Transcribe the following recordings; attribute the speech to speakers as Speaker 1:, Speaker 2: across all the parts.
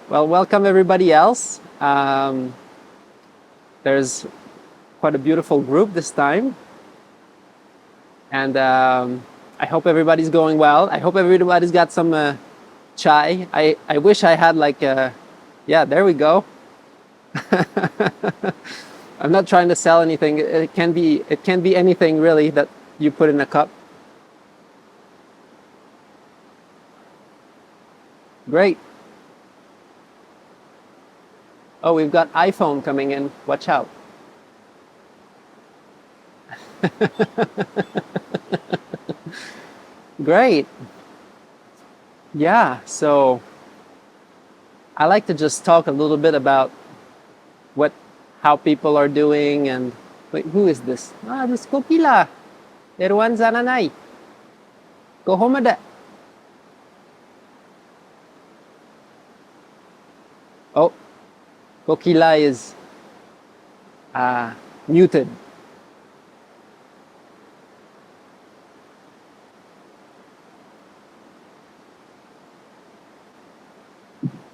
Speaker 1: Well, welcome everybody else. There's quite a beautiful group this time. And I hope everybody's going well. I hope everybody's got some chai. I wish I had like yeah, there we go. I'm not trying to sell anything. It can be anything really that you put in a cup. Great. Oh, we've got iPhone coming in. Watch out. Great. Yeah, so I like to just talk a little bit about how people are doing and wait, who is this? Ah, this Kokila. Erwan Zananay. Go home ada. Oh, Kokila is muted.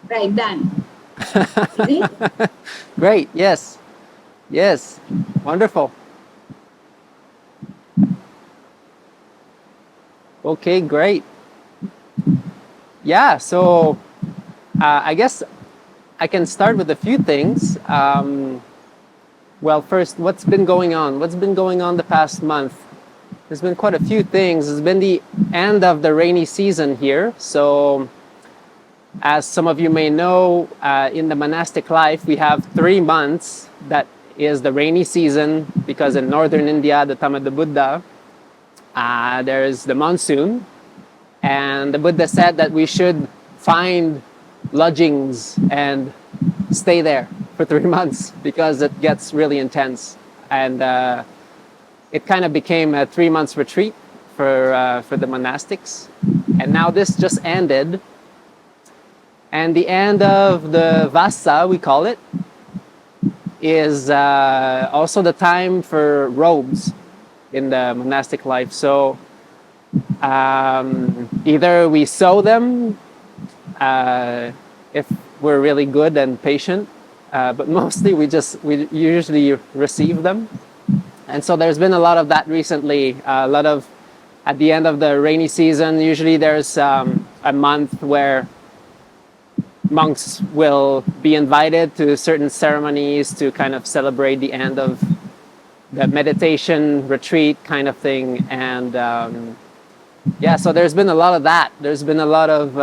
Speaker 2: Right, done.
Speaker 1: Great, yes. Yes, wonderful. Okay, great. Yeah, so I guess I can start with a few things. Well, first, what's been going on? What's been going on the past month? There's been quite a few things. It's been the end of the rainy season here. So, as some of you may know, in the monastic life, we have 3 months that is the rainy season because in northern India, the time of the Buddha, there's the monsoon. And the Buddha said that we should find lodgings and stay there for 3 months because it gets really intense. And it kind of became a 3 months retreat for the monastics. And now this just ended. And the end of the Vasa, we call it, is also the time for robes in the monastic life. So either we sew them if we're really good and patient, but mostly we usually receive them. And so there's been a lot of that recently. A lot of, at the end of the rainy season, usually there's a month where monks will be invited to certain ceremonies to kind of celebrate the end of the meditation retreat kind of thing. And yeah, so there's been a lot of that. There's been a lot of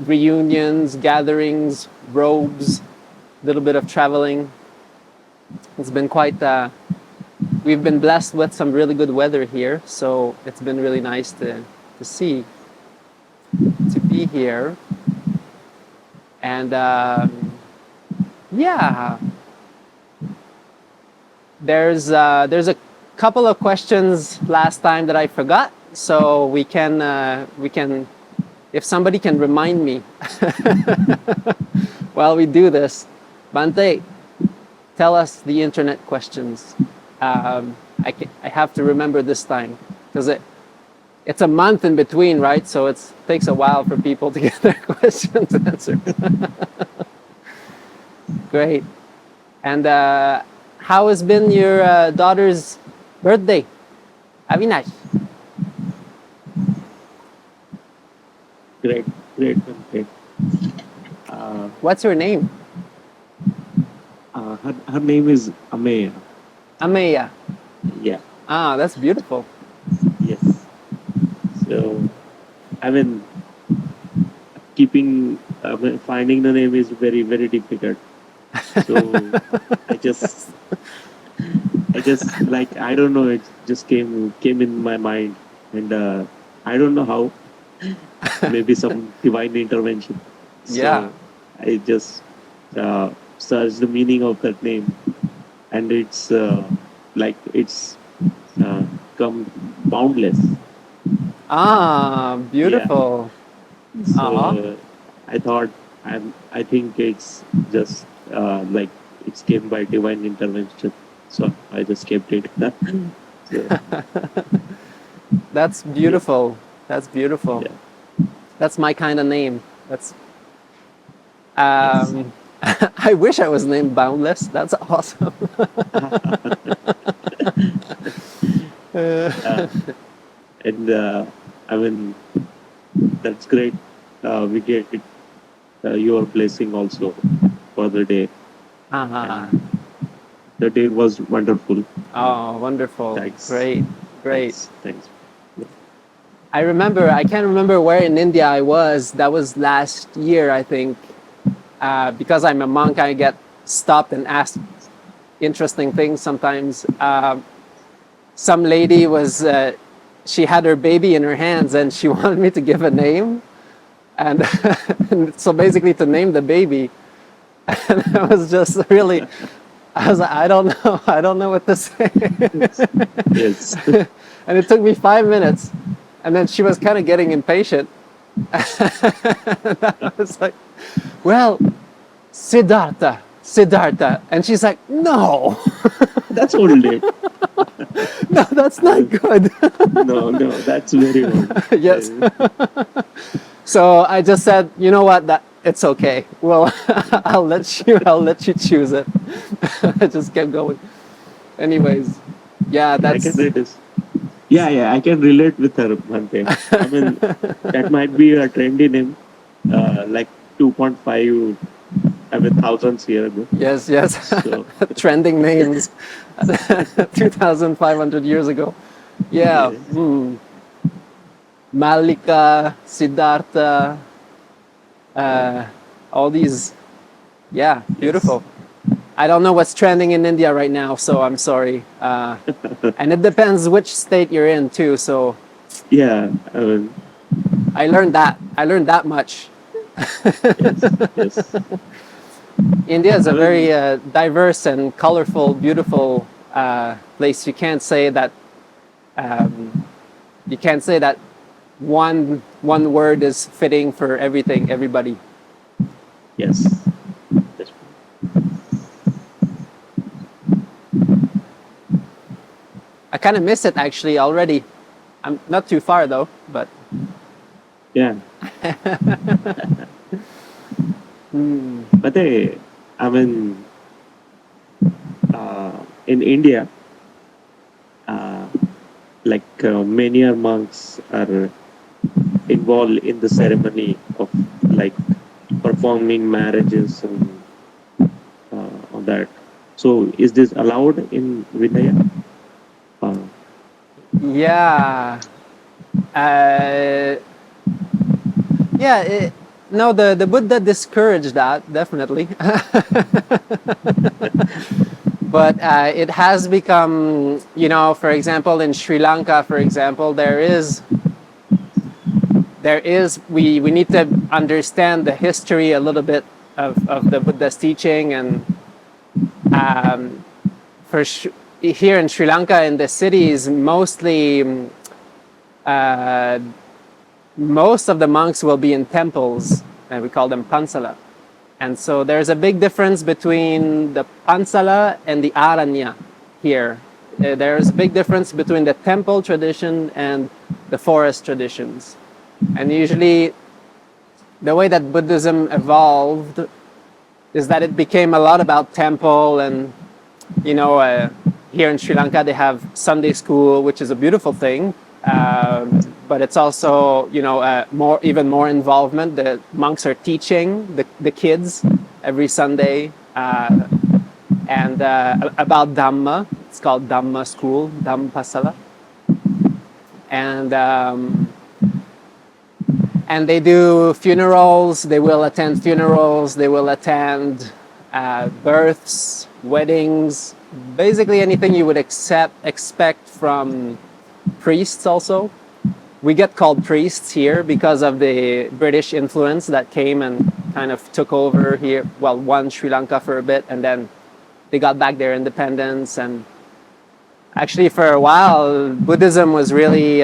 Speaker 1: reunions, gatherings, robes, a little bit of traveling. It's been quite, we've been blessed with some really good weather here, so it's been really nice to see, to be here. And yeah, there's a couple of questions last time that I forgot, so we can if somebody can remind me while we do this. Bhante, tell us the internet questions. I have to remember this time because it's a month in between, right? So it takes a while for people to get their questions answered. Great. And how has been your daughter's birthday? Avinash.
Speaker 3: Great.
Speaker 1: What's your name?
Speaker 3: Her name is Ameya.
Speaker 1: Ameya.
Speaker 3: Yeah.
Speaker 1: Ah, that's beautiful.
Speaker 3: Yes. So, I mean, finding the name is very, very difficult. So, I just like, I don't know, it just came in my mind, and I don't know how. Maybe some divine intervention. So
Speaker 1: Yeah.
Speaker 3: I just searched the meaning of that name, and it's like it's come boundless.
Speaker 1: Ah, beautiful.
Speaker 3: So I thought, I think it's just like it came by divine intervention. So I just kept it. So,
Speaker 1: That's beautiful. That's beautiful.
Speaker 3: yeah.
Speaker 1: That's my kind of name. That's. I wish I was named Boundless. That's awesome.
Speaker 3: And I mean, that's great. We get your blessing also for the day.
Speaker 1: Uh-huh.
Speaker 3: The day was wonderful.
Speaker 1: Oh, wonderful.
Speaker 3: Thanks.
Speaker 1: Great.
Speaker 3: Thanks.
Speaker 1: I can't remember where in India I was. That was last year, I think. Because I'm a monk, I get stopped and asked interesting things sometimes. Some lady was, she had her baby in her hands and she wanted me to give a name. And so basically to name the baby. And I was just really, I was like, I don't know what to say.
Speaker 3: Yes.
Speaker 1: And it took me 5 minutes. And then she was kind of getting impatient. I was like, well, Siddhartha. And she's like, no.
Speaker 3: That's old.
Speaker 1: No, that's not good.
Speaker 3: No, that's very old.
Speaker 1: Yes. So I just said, you know what, that it's okay. Well, I'll let you choose it. I just kept going. Anyways, yeah, that's.
Speaker 3: I can read this. Yeah, I can relate with her, Bhante. I mean, that might be a trendy name, like 2.5, thousands years ago.
Speaker 1: Yes.
Speaker 3: So,
Speaker 1: Trending names 2,500 years ago. Yeah.
Speaker 3: yes.
Speaker 1: Malika, Siddhartha, all these. Yeah, beautiful. I don't know what's trending in India right now, so I'm sorry. And it depends which state you're in too. So
Speaker 3: Yeah, I mean,
Speaker 1: I learned that much.
Speaker 3: yes.
Speaker 1: India is a very diverse and colorful, beautiful place. You can't say that. You can't say that one word is fitting for everybody.
Speaker 3: Yes. That's
Speaker 1: I kind of miss it actually already. I'm not too far though, but.
Speaker 3: Yeah. But I mean, in India, many monks are involved in the ceremony of like performing marriages and all that. So, is this allowed in Vinaya?
Speaker 1: Yeah. No, the Buddha discouraged that, definitely. But it has become, for example, in Sri Lanka, for example, we need to understand the history a little bit of the Buddha's teaching. And here in Sri Lanka, in the cities, mostly most of the monks will be in temples, and we call them pansala. And so there's a big difference between the pansala and the aranya here. There's a big difference between the temple tradition and the forest traditions. And usually the way that Buddhism evolved is that it became a lot about temple. And here in Sri Lanka they have Sunday school, which is a beautiful thing. But it's also, even more involvement. The monks are teaching the kids every Sunday and about Dhamma. It's called Dhamma school, Dhammapasala. And they do funerals. They will attend funerals. They will attend births, weddings, basically anything you would expect from priests also. We get called priests here because of the British influence that came and kind of took over here, won Sri Lanka for a bit, and then they got back their independence. And actually for a while, Buddhism was really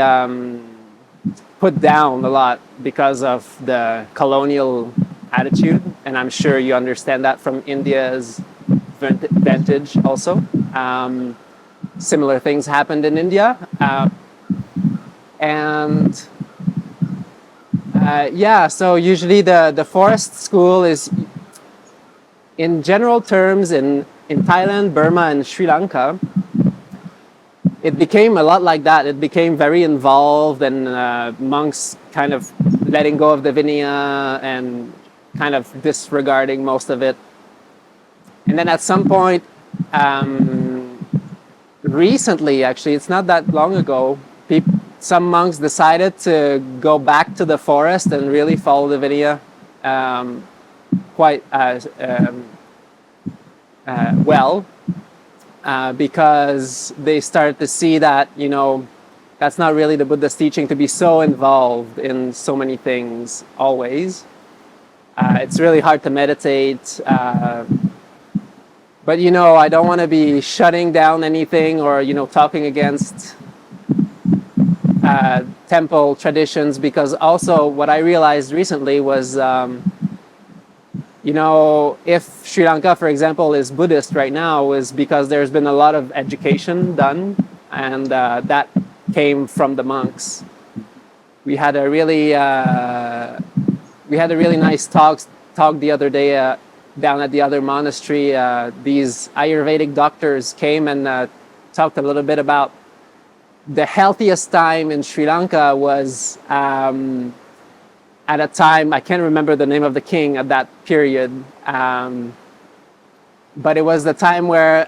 Speaker 1: put down a lot because of the colonial attitude. And I'm sure you understand that from India's vantage also. Similar things happened in India. And Yeah, so usually the forest school is, in general terms, in Thailand, Burma, and Sri Lanka, it became a lot like that. It became very involved, and monks kind of letting go of the Vinaya and kind of disregarding most of it. And then at some point, recently, actually, it's not that long ago, some monks decided to go back to the forest and really follow the Vinaya quite well, because they started to see that, that's not really the Buddha's teaching to be so involved in so many things always. It's really hard to meditate. But I don't want to be shutting down anything or talking against temple traditions, because also what I realized recently was, if Sri Lanka, for example, is Buddhist right now, is because there's been a lot of education done, and that came from the monks. We had a really nice talk the other day down at the other monastery. These Ayurvedic doctors came and talked a little bit about the healthiest time in Sri Lanka was at a time, I can't remember the name of the king at that period, but it was the time where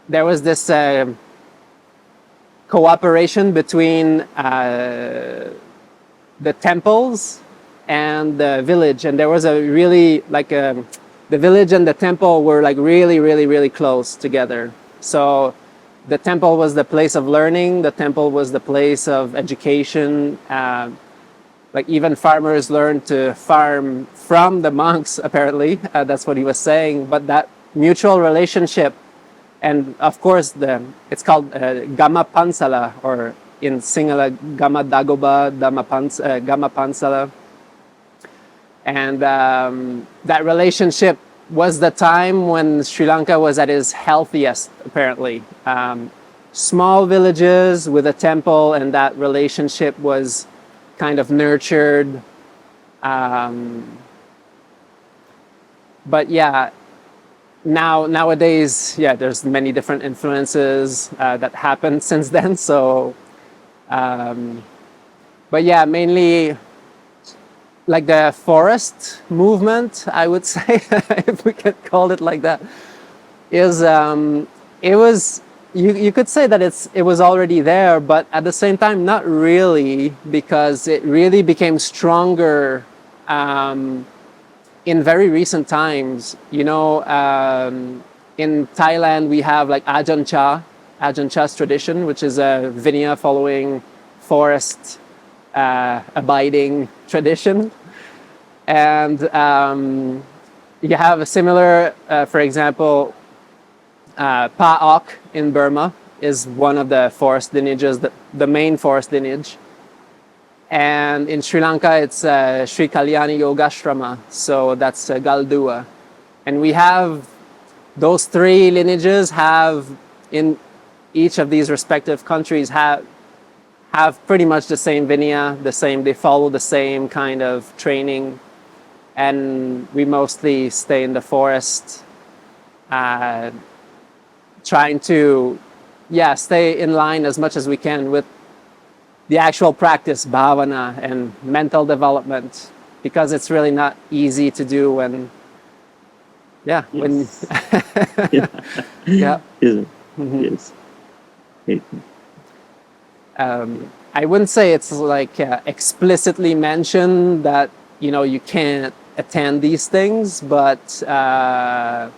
Speaker 1: there was this cooperation between the temples and the village, and there was a really the village and the temple were really, really, really close together. So the temple was the place of learning, the temple was the place of education. Even farmers learned to farm from the monks, apparently. That's what he was saying. But that mutual relationship, and of course it's called Gamma Pansala, or in Sinhala Gamma Dagoba, Gamma Pansala. And that relationship was the time when Sri Lanka was at its healthiest, apparently. Small villages with a temple, and that relationship was kind of nurtured. But yeah, nowadays, there's many different influences that happened since then. So, but yeah, mainly the forest movement, I would say, if we could call it like that, is it was, you could say that it was already there, but at the same time not really, because it really became stronger in very recent times. In Thailand we have Ajahn Chah's tradition, which is a Vinaya following forest abiding tradition. And you have a similar, for example, Pa'ok in Burma is one of the forest lineages, the main forest lineage. And in Sri Lanka, it's Sri Kalyani Yogashrama, so that's Galdua. And we have those three lineages have, in each of these respective countries, have pretty much the same Vinaya, they follow the same kind of training. And we mostly stay in the forest, trying to stay in line as much as we can with the actual practice, bhavana, and mental development, because it's really not easy to do when
Speaker 3: Yes.
Speaker 1: yeah.
Speaker 3: Yes.
Speaker 1: Mm-hmm.
Speaker 3: Yes.
Speaker 1: I wouldn't say it's explicitly mentioned that you can't attend these things, but all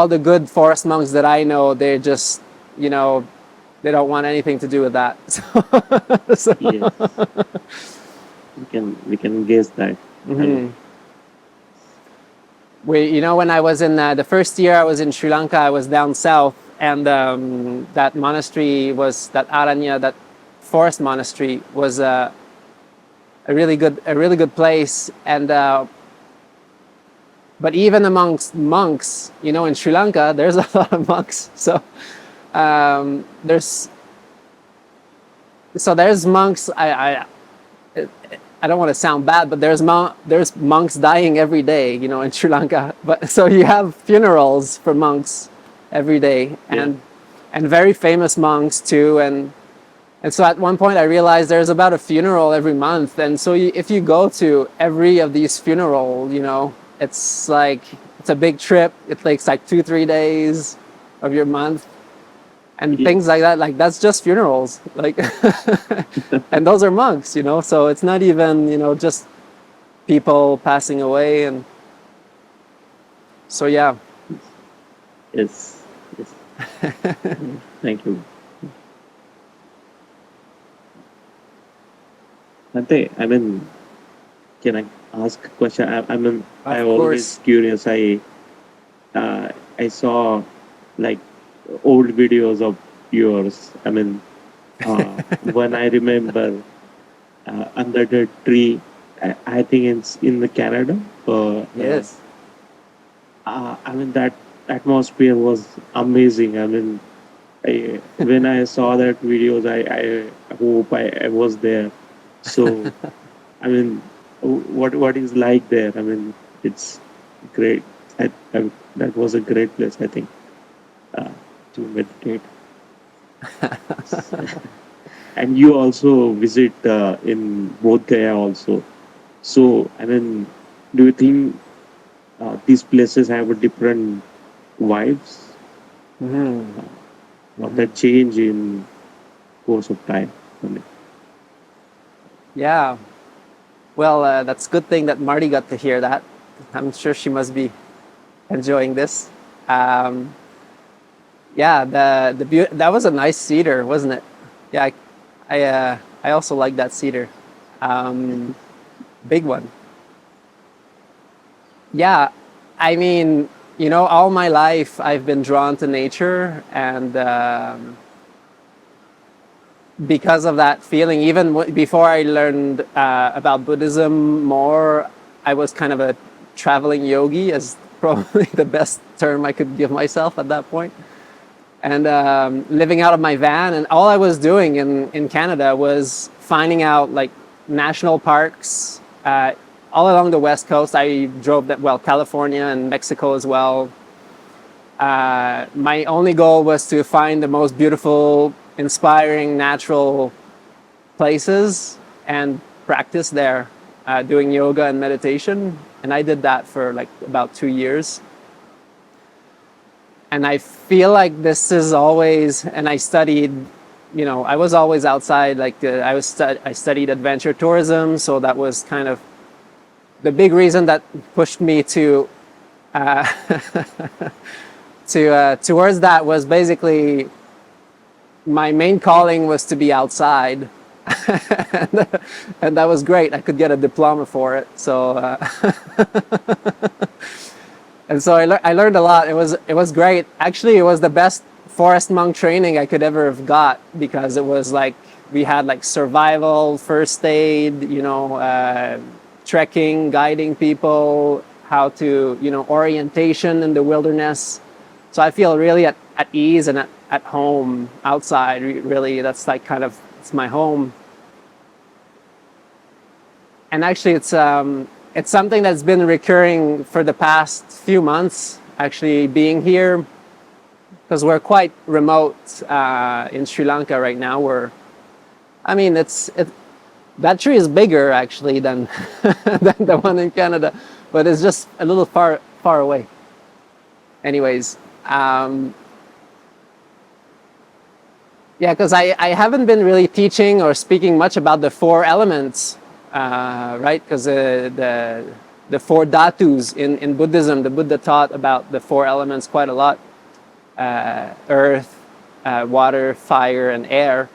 Speaker 1: the good forest monks that I know, they're just they don't want anything to do with that. So
Speaker 3: Yes. We can guess that.
Speaker 1: Mm-hmm. When I was in the first year I was in Sri Lanka, I was down south, and that monastery was that Aranya, that forest monastery, was a really good place. And but even amongst monks, in Sri Lanka, there's a lot of monks. So there's monks. I don't want to sound bad, but there's monks dying every day, you know, in Sri Lanka. But so you have funerals for monks every day, and very famous monks too. And so at one point I realized there's about a funeral every month, and so if you go to every of these funerals, you know, it's like it's a big trip. It takes like 2-3 days of your month. And things like that, like that's just funerals, like, and those are monks, you know. So it's not even, you know, just people passing away, and so yeah.
Speaker 3: Yes. Thank you. Bhante, I mean, can I ask a question? I'm always curious. I saw like old videos of yours. I mean, when I remember under the tree, I think it's in the Canada.
Speaker 1: Yes.
Speaker 3: I mean, that atmosphere was amazing. I mean, when I saw that videos, I hope I was there. So, I mean, what is like there? I mean, it's great. That was a great place, I think, to meditate. And you also visit in Bodh Gaya also. So, I mean, do you think these places have a different vibes? Or that change in course of time?
Speaker 1: Yeah. Well, that's a good thing that Marty got to hear that. I'm sure she must be enjoying this. Yeah, that was a nice cedar, wasn't it? Yeah, I also like that cedar. Big one. Yeah, I mean, you know, all my life I've been drawn to nature, and because of that feeling, even before I learned about Buddhism more, I was kind of a traveling yogi, as probably the best term I could give myself at that point. And living out of my van, and all I was doing in Canada was finding out like national parks all along the West Coast. I drove California and Mexico as well. My only goal was to find the most beautiful, inspiring, natural places and practice there, doing yoga and meditation. And I did that for like about 2 years. And I feel like this is always, and I studied, you know, I was always outside. Like I studied adventure tourism, so that was kind of the big reason that pushed me to towards that. Was basically my main calling was to be outside, and that was great. I could get a diploma for it. So. And so I learned a lot. It was great. Actually, it was the best forest monk training I could ever have got, because it was like we had like survival, first aid, you know, trekking, guiding people, how to, you know, orientation in the wilderness. So I feel really at ease and at home outside. Really, that's like kind of, it's my home. And actually, it's something that's been recurring for the past few months, actually being here, because we're quite remote in Sri Lanka right now. I mean, that tree is bigger actually than than the one in Canada, but it's just a little far away. Anyways, yeah, because I haven't been really teaching or speaking much about the 4 elements. Right, because the 4 dhatus in Buddhism, the Buddha taught about the 4 elements quite a lot: earth, water, fire, and air.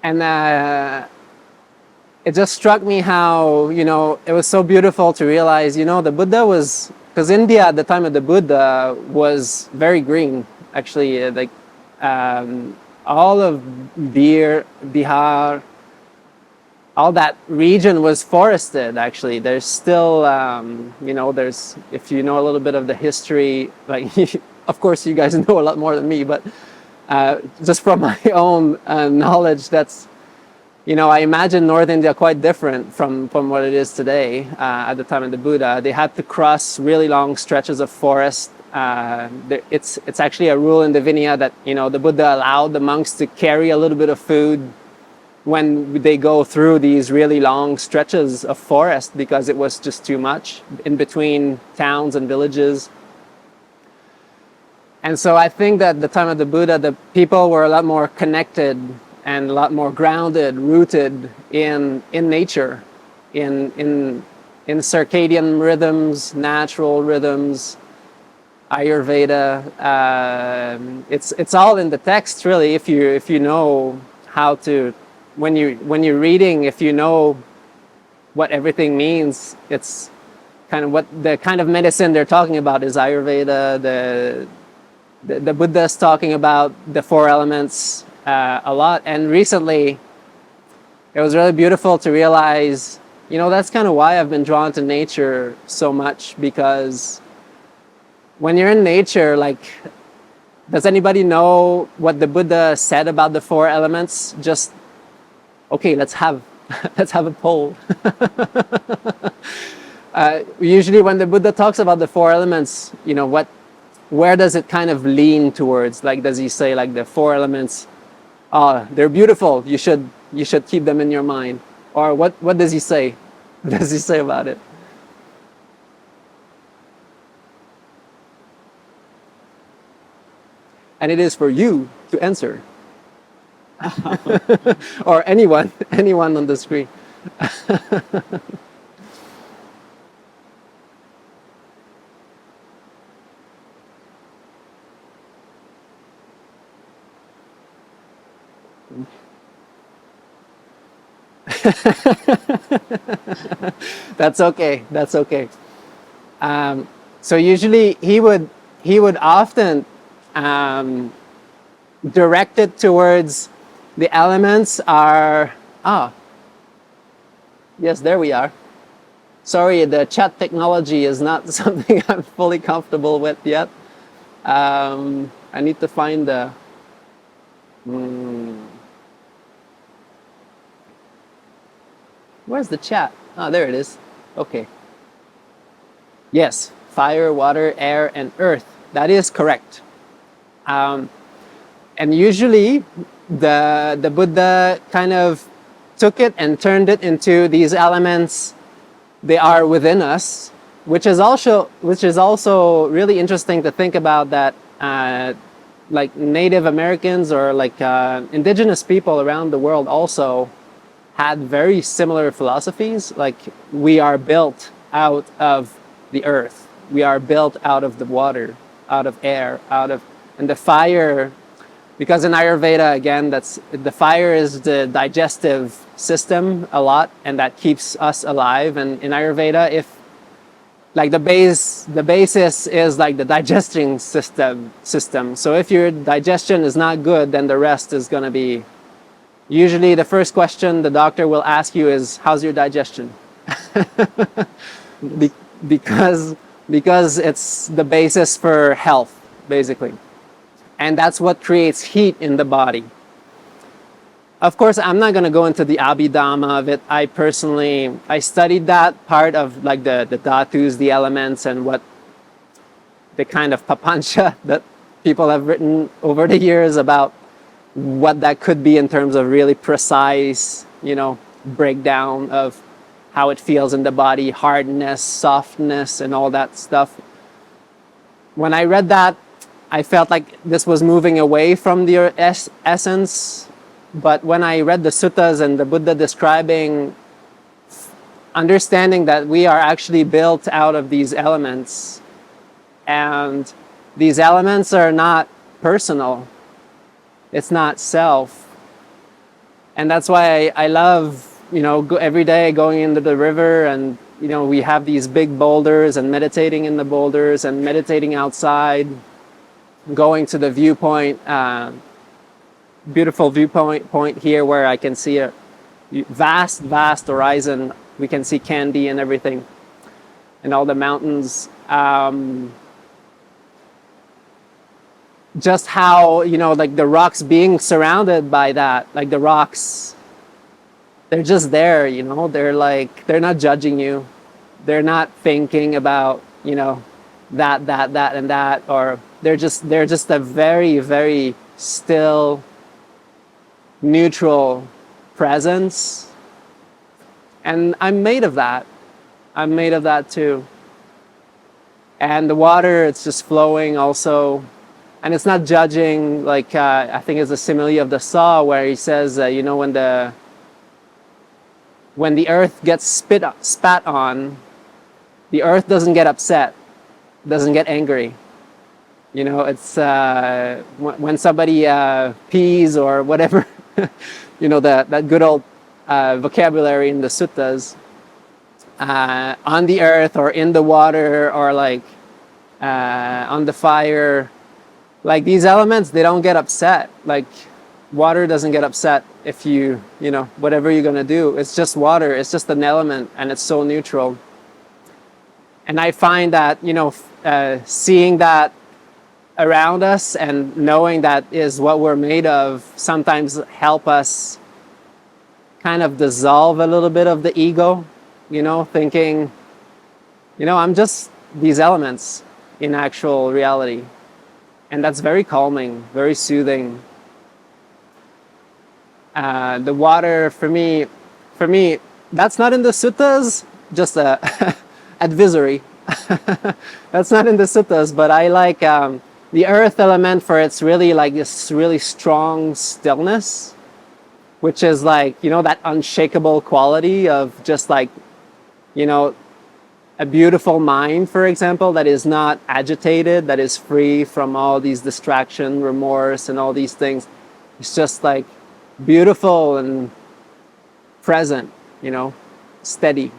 Speaker 1: And it just struck me how, you know, it was so beautiful to realize, you know, the Buddha was, because India at the time of the Buddha was very green, actually, like all of Bihar, all that region was forested. Actually, there's still, you know, if you know a little bit of the history, like, of course you guys know a lot more than me, but just from my own knowledge, I imagine North India quite different from what it is today. At the time of the Buddha, they had to cross really long stretches of forest. It's actually a rule in the Vinaya that the Buddha allowed the monks to carry a little bit of food when they go through these really long stretches of forest, because it was just too much in between towns and villages. And so I think that at the time of the Buddha, the people were a lot more connected and a lot more grounded, rooted in nature, in circadian rhythms, natural rhythms, Ayurveda. It's all in the text, really. If you know how to, when you're reading, if you know what everything means, it's kind of what the kind of medicine they're talking about is Ayurveda. The Buddha's talking about the four elements a lot, and recently it was really beautiful to realize, that's kind of why I've been drawn to nature so much, because when you're in nature, like, does anybody know what the Buddha said about the four elements? Just, okay, let's have a poll. Usually when the Buddha talks about the four elements, where does it kind of lean towards? Like, does he say, like, the four elements, they're beautiful, you should keep them in your mind? Or what does he say? What does he say about it? And it is for you to answer. Or anyone on the screen. That's okay. So usually he would often direct it towards the elements are yes, there we are. Sorry, the chat technology is not something I'm fully comfortable with yet. I need to find the where's the chat? There it is. Okay. Yes, fire, water, air, and earth. That is correct. And usually the Buddha kind of took it and turned it into these elements. They are within us, which is also really interesting to think about, that like Native Americans or like indigenous people around the world also had very similar philosophies. Like, we are built out of the earth, we are built out of the water, out of air, and the fire, because in Ayurveda, again, the fire is the digestive system a lot, and that keeps us alive. And in Ayurveda, if like the basis is like the digesting system. So if your digestion is not good, then the rest is going to be. Usually the first question the doctor will ask you is, how's your digestion? because it's the basis for health, basically. And that's what creates heat in the body. Of course, I'm not going to go into the Abhidhamma of it. I studied that part of like the dhatus, the elements, and what the kind of papancha that people have written over the years about what that could be in terms of really precise, breakdown of how it feels in the body, hardness, softness, and all that stuff. When I read that, I felt like this was moving away from the essence. But when I read the suttas and the Buddha describing, understanding that we are actually built out of these elements, and these elements are not personal, it's not self. And that's why I love, every day going into the river, and, we have these big boulders, and meditating in the boulders and meditating outside, going to the viewpoint, beautiful viewpoint here where I can see a vast horizon. We can see Kandy and everything, and all the mountains. Just how, like the rocks being surrounded by that, like the rocks they're just there, you know, they're like, they're not judging you. They're not thinking about, you know, that, and that, or they're just a very, very still, neutral presence. And I'm made of that. I'm made of that too. And the water, it's just flowing also. And it's not judging, like, I think it's a simile of the saw where he says, you know, when the earth gets spat on, the earth doesn't get upset, doesn't get angry. You know, it's when somebody pees or whatever, you know, that good old vocabulary in the suttas, on the earth or in the water or like on the fire, like these elements, they don't get upset. Like water doesn't get upset if you know, whatever you're gonna do, it's just water, it's just an element, and it's so neutral. And I find that, you know, seeing that around us and knowing that is what we're made of sometimes help us kind of dissolve a little bit of the ego, you know, thinking, you know, I'm just these elements in actual reality. And that's very calming, very soothing. The water, for me, that's not in the suttas, just a advisory. That's not in the suttas, but I like the earth element for it's really like this really strong stillness, which is like, you know, that unshakable quality of just like, you know, a beautiful mind, for example, that is not agitated, that is free from all these distraction, remorse, and all these things. It's just like beautiful and present, you know, steady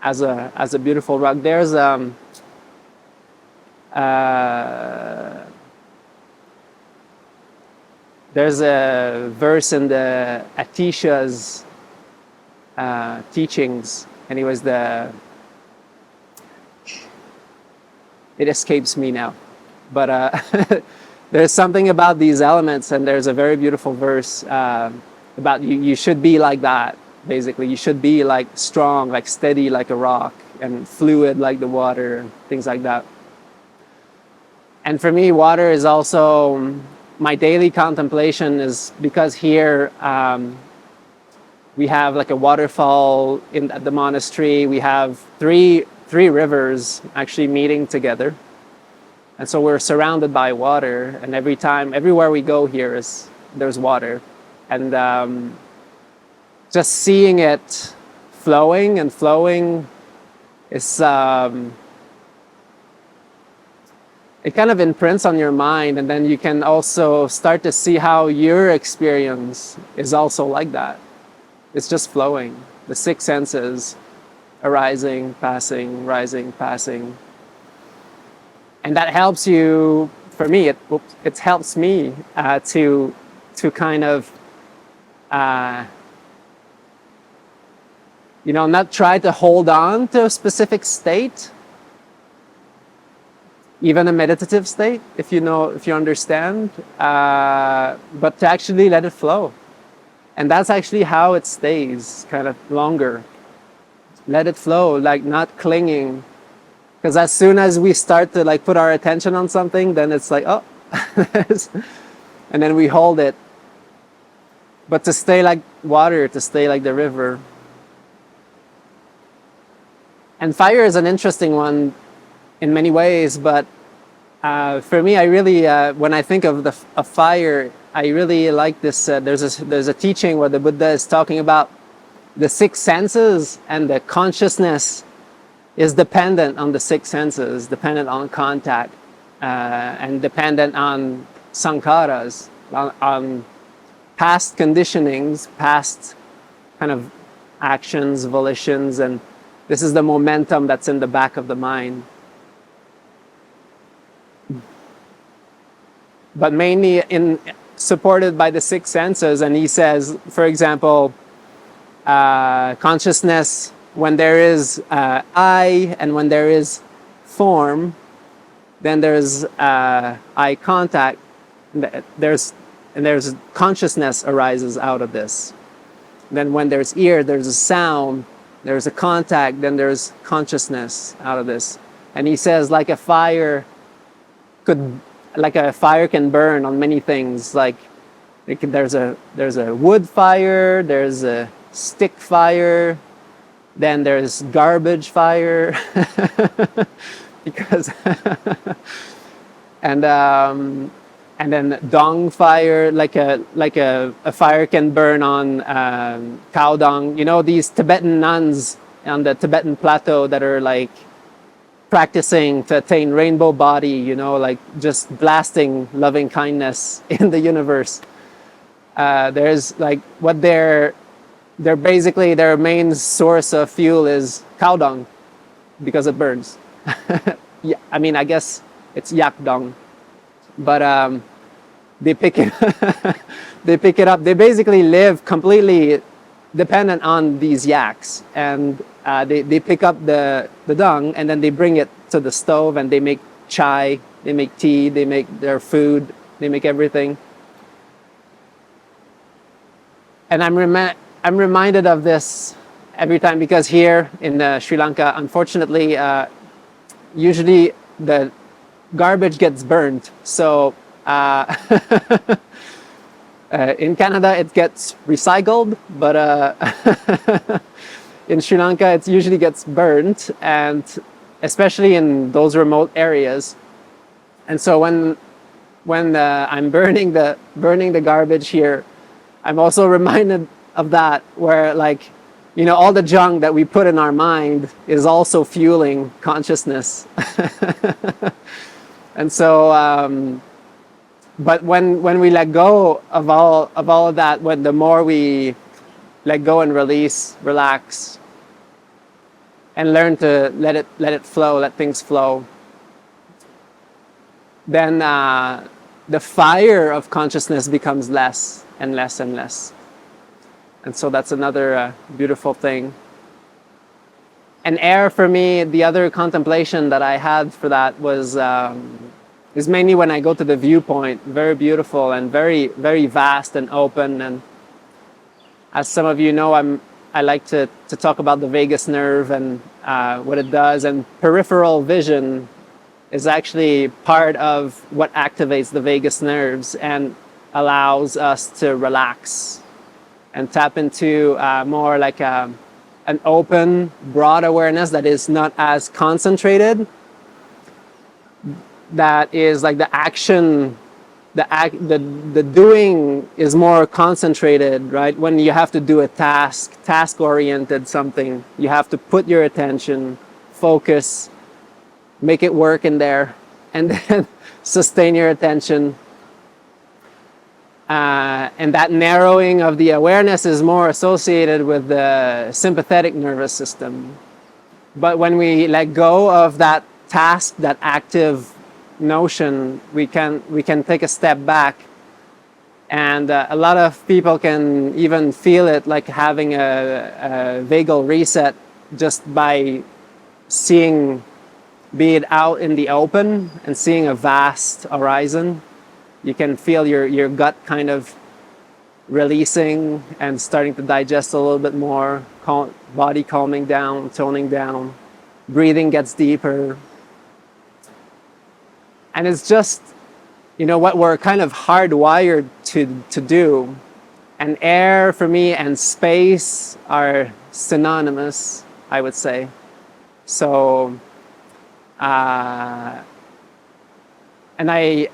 Speaker 1: as a beautiful rock. There's a verse in the Atisha's teachings, and it was it escapes me now, but there's something about these elements, and there's a very beautiful verse about you should be like that. Basically, you should be like strong, like steady, like a rock, and fluid like the water, and things like that. And for me, water is also my daily contemplation, is because here we have like a waterfall at the monastery. We have three rivers actually meeting together, and so we're surrounded by water. And everywhere we go here there's water, and just seeing it flowing and flowing is it kind of imprints on your mind, and then you can also start to see how your experience is also like that. It's just flowing. The six senses arising, passing, rising, passing. And that helps you, for me, it helps me to kind of, you know, not try to hold on to a specific state, even a meditative state, if you understand, but to actually let it flow. And that's actually how it stays kind of longer. Let it flow, like not clinging. Because as soon as we start to like put our attention on something, then it's like, oh, and then we hold it. But to stay like water, to stay like the river. And fire is an interesting one in many ways, but for me, I really, when I think of fire, I really like this. There's a teaching where the Buddha is talking about the six senses, and the consciousness is dependent on the six senses, dependent on contact, and dependent on sankharas, on past conditionings, past kind of actions, volitions, and this is the momentum that's in the back of the mind. But mainly supported by the six senses. And he says, for example, consciousness, when there is I and when there is form, then there's eye contact. There's consciousness arises out of this. Then when there's ear, there's a sound, there's a contact, then there's consciousness out of this. And he says like a fire can burn on many things. Like there's a wood fire, there's a stick fire, then there's garbage fire, because and then dung fire, like a fire can burn on cow dung. You know, these Tibetan nuns on the Tibetan plateau that are like practicing to attain rainbow body, you know, like just blasting loving kindness in the universe. There's like what they're basically, their main source of fuel is cow dung because it burns. Yeah, I mean, I guess it's yak dung, but they pick it they pick it up. They basically live completely dependent on these yaks, and they pick up the dung, and then they bring it to the stove, and they make chai, they make tea, they make their food, they make everything. And I'm reminded of this every time, because here in Sri Lanka, unfortunately, usually the garbage gets burned. So in Canada it gets recycled, but in Sri Lanka it usually gets burned, and especially in those remote areas. And so when I'm burning the garbage here, I'm also reminded of that, where like, you know, all the junk that we put in our mind is also fueling consciousness. And so but when we let go of all of that, when the more we let go and release, relax, and learn to let it flow, let things flow, then the fire of consciousness becomes less and less and less. And so that's another beautiful thing. And air, for me, the other contemplation that I had for that was is mainly when I go to the viewpoint. Very beautiful and very, very vast and open. And as some of you know, I like to talk about the vagus nerve and what it does. And peripheral vision is actually part of what activates the vagus nerves and allows us to relax and tap into more like an open, broad awareness that is not as concentrated. That is like the action, the doing is more concentrated, right? When you have to do a task-oriented something, you have to put your attention, focus, make it work in there, and then sustain your attention. And that narrowing of the awareness is more associated with the sympathetic nervous system. But when we let go of that task, that active notion, we can take a step back. And a lot of people can even feel it, like having a vagal reset, just by seeing, be it out in the open and seeing a vast horizon. You can feel your gut kind of releasing and starting to digest a little bit more, body calming down, toning down, breathing gets deeper. And it's just, you know, what we're kind of hardwired to do. And air, for me, and space are synonymous, I would say. So, and I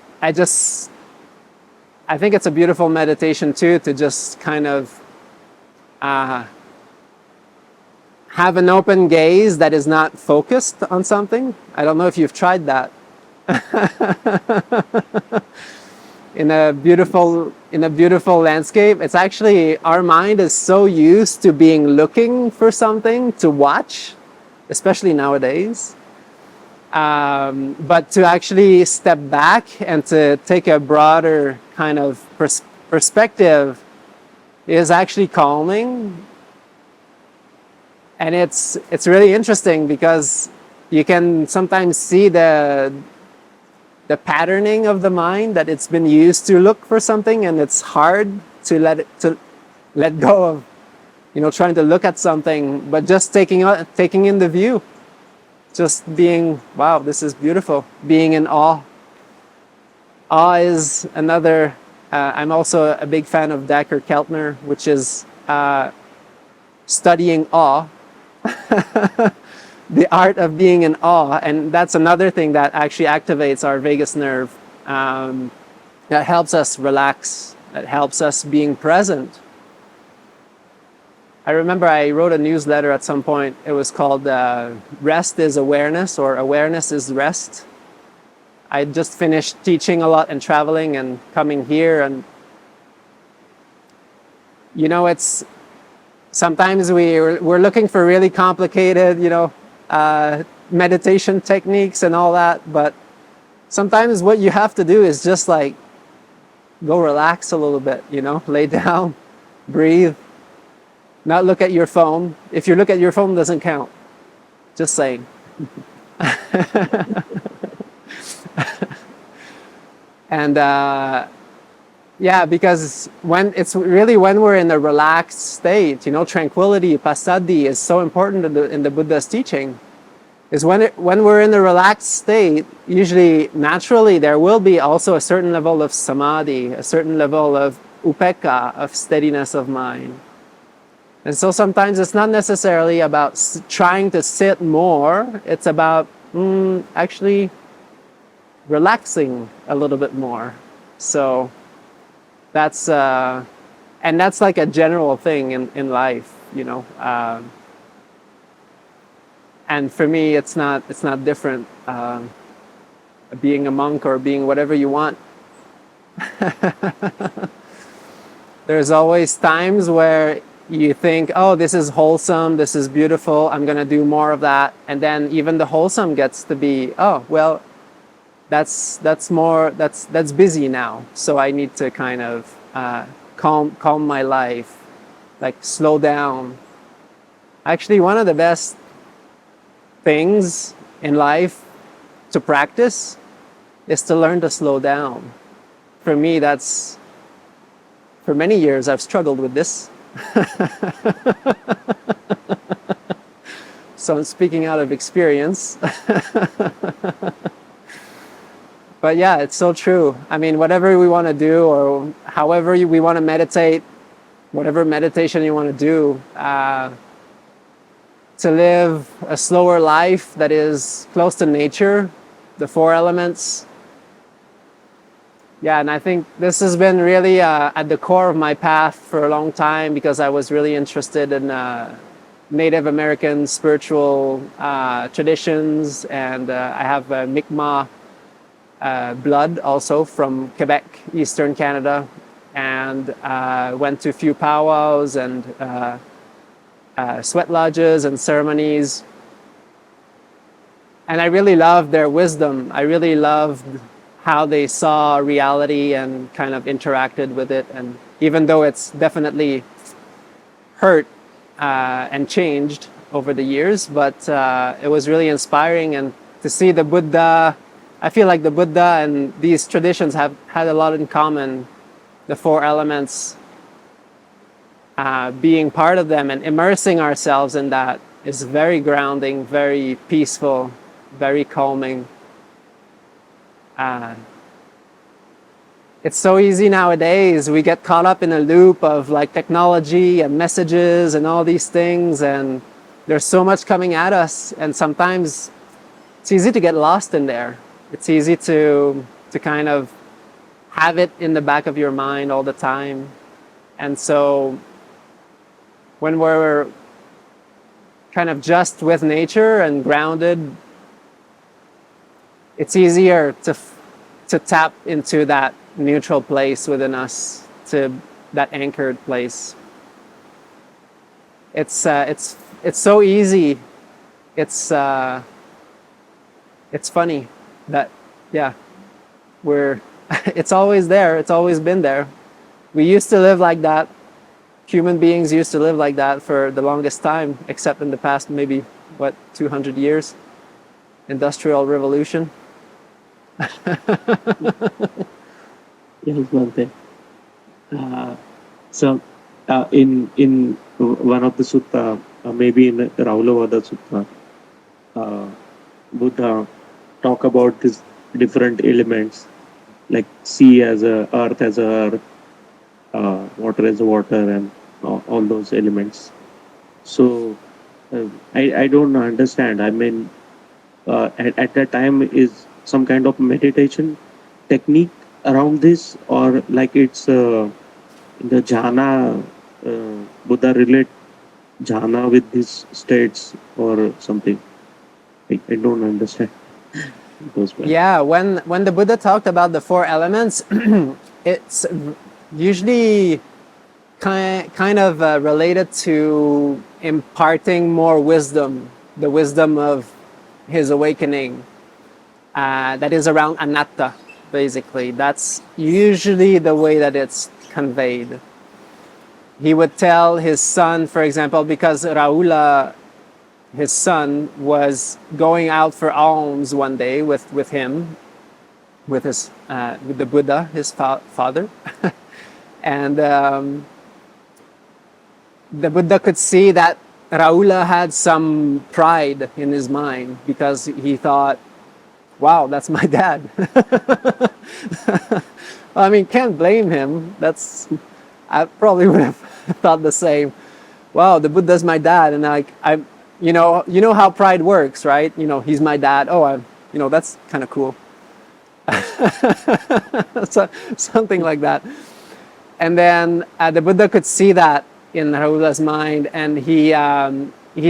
Speaker 1: think it's a beautiful meditation too, to just kind of have an open gaze that is not focused on something. I don't know if you've tried that. In a beautiful landscape, it's actually, our mind is so used to looking for something to watch, especially nowadays. But to actually step back and to take a broader kind of perspective is actually calming. And it's really interesting, because you can sometimes see the patterning of the mind, that it's been used to look for something, and it's hard to let go trying to look at something, but just taking in the view, just being, wow, this is beautiful, being in awe. Awe is another, I'm also a big fan of Dacher Keltner, which is studying awe, the art of being in awe. And that's another thing that actually activates our vagus nerve, that helps us relax, that helps us being present. I remember I wrote a newsletter at some point. It was called Rest is Awareness, or Awareness is Rest. I just finished teaching a lot and traveling and coming here, and it's sometimes we're looking for really complicated, meditation techniques and all that, but sometimes what you have to do is just like go relax a little bit, lay down, breathe, not look at your phone. If you look at your phone, it doesn't count. Just saying. And yeah, because when we're in a relaxed state, tranquility, passaddhi is so important in the Buddha's teaching. Is when we're in a relaxed state, usually naturally there will be also a certain level of samadhi, a certain level of upekkha, of steadiness of mind. And so sometimes it's not necessarily about trying to sit more, it's about actually relaxing a little bit more. So that's and that's like a general thing in life, and for me it's not different, being a monk or being whatever you want. There's always times where you think, oh, this is wholesome, this is beautiful, I'm going to do more of that. And then even the wholesome gets to be, oh, well, that's busy now. So I need to kind of calm my life, like slow down. Actually, one of the best things in life to practice is to learn to slow down. For me, for many years I've struggled with this. So I'm speaking out of experience. But yeah, it's so true. I mean, whatever we want to do, or however we want to meditate, whatever meditation you want to do, to live a slower life that is close to nature, the four elements. Yeah, and I think this has been really at the core of my path for a long time, because I was really interested in Native American spiritual traditions, and I have Mi'kmaq blood also from Quebec, Eastern Canada, and went to a few powwows and sweat lodges and ceremonies. And I really loved their wisdom. I really loved how they saw reality and kind of interacted with it. And even though it's definitely hurt and changed over the years, but it was really inspiring. And to see the Buddha, I feel like the Buddha and these traditions have had a lot in common. The four elements, being part of them and immersing ourselves in that is very grounding, very peaceful, very calming. It's so easy nowadays. We get caught up in a loop of like technology and messages and all these things, and there's so much coming at us, and sometimes it's easy to get lost in there. It's easy to kind of have it in the back of your mind all the time. And so when we're kind of just with nature and grounded, it's easier to tap into that neutral place within us, to that anchored place. It's so easy. It's funny that, yeah, it's always there. It's always been there. We used to live like that. Human beings used to live like that for the longest time, except in the past maybe 200 years. Industrial Revolution.
Speaker 3: Yes, Bhante. So in one of the sutta, maybe in Rahula Vada Sutta, uh, Buddha talk about these different elements, like sea as a earth as a earth, water as a water, and all those elements. So I don't understand. I mean, at that time is some kind of meditation technique around this, or like it's the jhana. Buddha relate jhana with these states or something. I don't understand those well.
Speaker 1: Yeah, when the Buddha talked about the four elements, it's usually kind of related to imparting more wisdom, the wisdom of his awakening. That is around Anatta, basically. That's usually the way that it's conveyed. He would tell his son, for example, because Rāhula, his son, was going out for alms one day with him, with the Buddha, his father, and the Buddha could see that Rāhula had some pride in his mind because he thought, "Wow, that's my dad." I mean, can't blame him. I probably would have thought the same. Wow, the Buddha's my dad, and you know how pride works, right? You know, he's my dad. Oh, that's kind of cool. So, something like that. And then the Buddha could see that in Rahula's mind, and he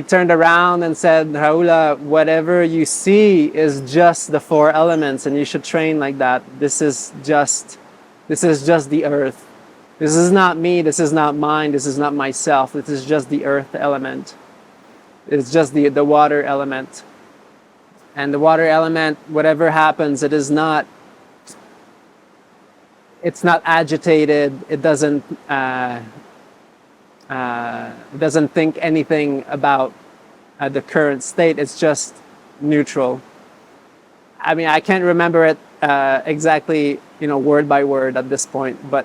Speaker 1: turned around and said, "Rahula, whatever you see is just the four elements, and you should train like that. This is just the earth. This is not me, this is not mine, this is not myself, this is just the earth element. It's just the water element. And the water element, whatever happens, it's not agitated, it doesn't think anything about the current state, it's just neutral." I mean, I can't remember it exactly, word by word at this point, but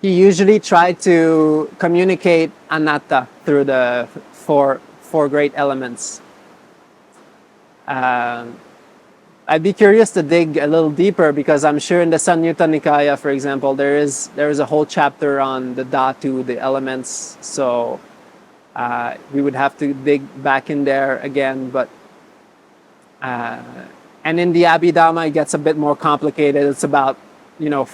Speaker 1: he usually tried to communicate anatta through the four great elements. I'd be curious to dig a little deeper because I'm sure in the Samyutta Nikaya, for example, there is a whole chapter on the dhatu, the elements. So we would have to dig back in there again, but. And in the Abhidhamma, it gets a bit more complicated. It's about, nope,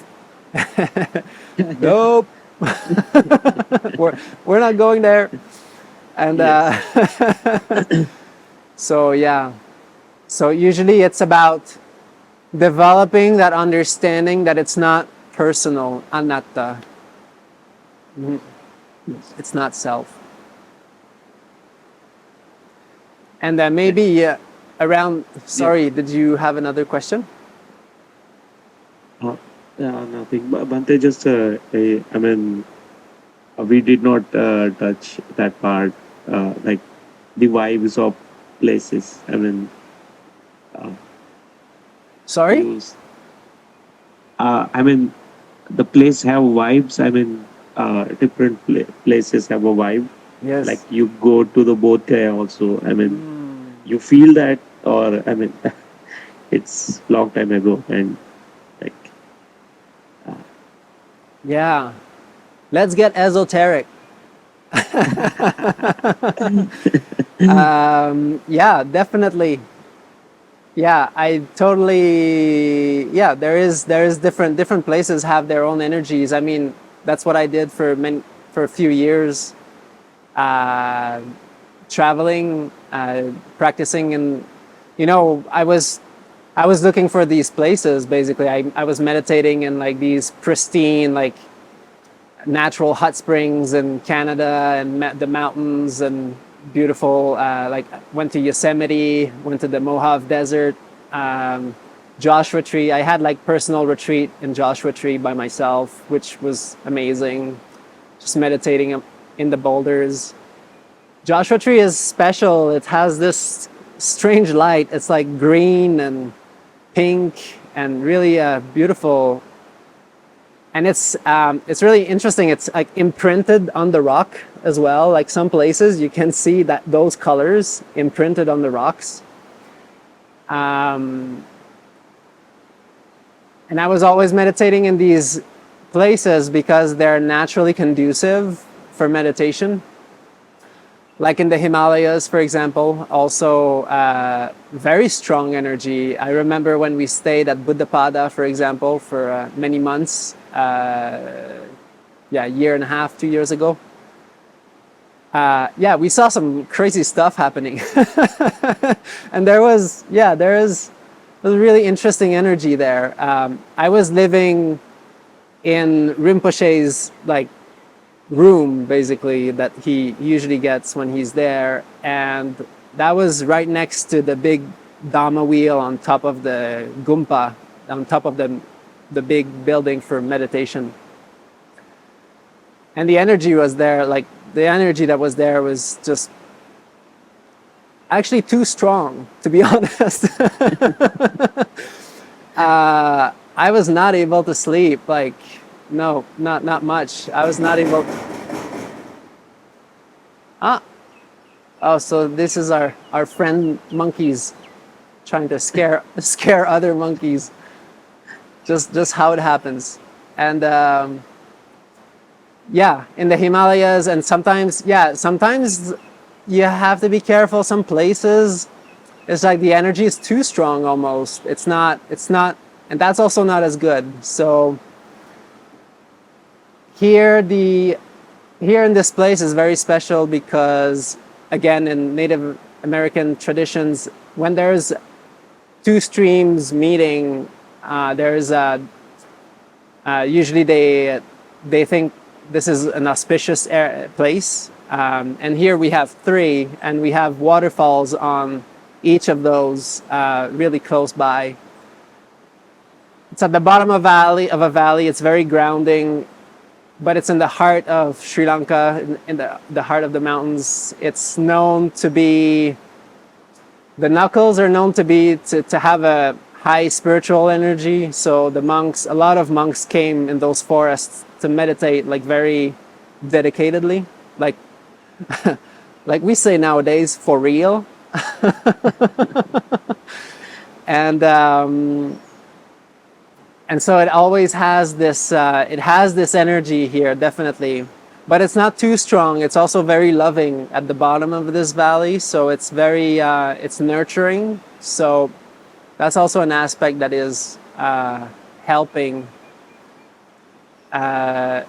Speaker 1: we're not going there. And so yeah, so usually it's about developing that understanding that it's not personal, anatta. It's not self. And then maybe around, sorry, did you have another question?
Speaker 3: Nothing. Bhante, just, I mean, we did not touch that part, like the vibes of places. I mean,
Speaker 1: Sorry?
Speaker 3: I mean, the place have vibes. I mean, different places have a vibe.
Speaker 1: Yes.
Speaker 3: Like you go to the Bodh Gaya also. I mean, you feel that, or I mean, it's long time ago, and like,
Speaker 1: Yeah. Let's get esoteric. Yeah, definitely. Yeah, I totally. Yeah, there is different places have their own energies. I mean, that's what I did for a few years, traveling, practicing, and I was looking for these places. Basically, I was meditating in like these pristine, like natural hot springs in Canada and the mountains and beautiful, like went to Yosemite, went to the Mojave Desert, Joshua Tree. I had like personal retreat in Joshua Tree by myself, which was amazing. Just meditating in the boulders. Joshua Tree is special. It has this strange light. It's like green and pink and really beautiful. And it's really interesting. It's like imprinted on the rock as well. Like some places you can see that those colors imprinted on the rocks. And I was always meditating in these places because they're naturally conducive for meditation. Like in the Himalayas, for example, also very strong energy. I remember when we stayed at Buddhapada, for example, for many months, a year and a half, 2 years ago. We saw some crazy stuff happening. And there is a really interesting energy there. I was living in Rinpoche's room, basically, that he usually gets when he's there, and that was right next to the big Dhamma wheel on top of the Gumpa, on top of the big building for meditation. And the energy was there, the energy that was there was just actually too strong, to be honest. I was not able to sleep, no, not much. I was not able. So this is our friend monkeys trying to scare other monkeys. Just how it happens. And in the Himalayas, and sometimes you have to be careful. Some places, it's like the energy is too strong almost. It's not, and that's also not as good. So here in this place is very special because, again, in Native American traditions, when there's two streams meeting, there's usually they think this is an auspicious place, and here we have three, and we have waterfalls on each of those really close by. It's at the bottom of a valley. It's very grounding. But it's in the heart of Sri Lanka, in the heart of the mountains. It's known to be, the knuckles are known to have a high spiritual energy. So a lot of monks came in those forests to meditate very dedicatedly, like we say nowadays, for real. And so it always has this energy here, definitely. But it's not too strong. It's also very loving at the bottom of this valley. So it's very, it's nurturing. So that's also an aspect that is helping. You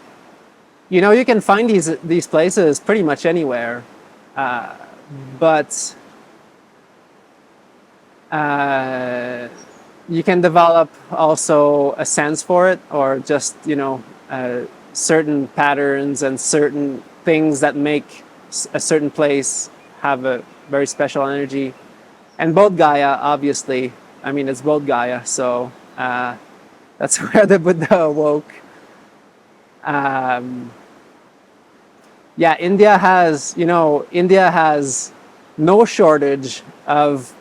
Speaker 1: can find these places pretty much anywhere. But you can develop also a sense for it, or just certain patterns and certain things that make a certain place have a very special energy. And Bodh Gaya, obviously, it's Bodh Gaya, so that's where the Buddha awoke. India has no shortage of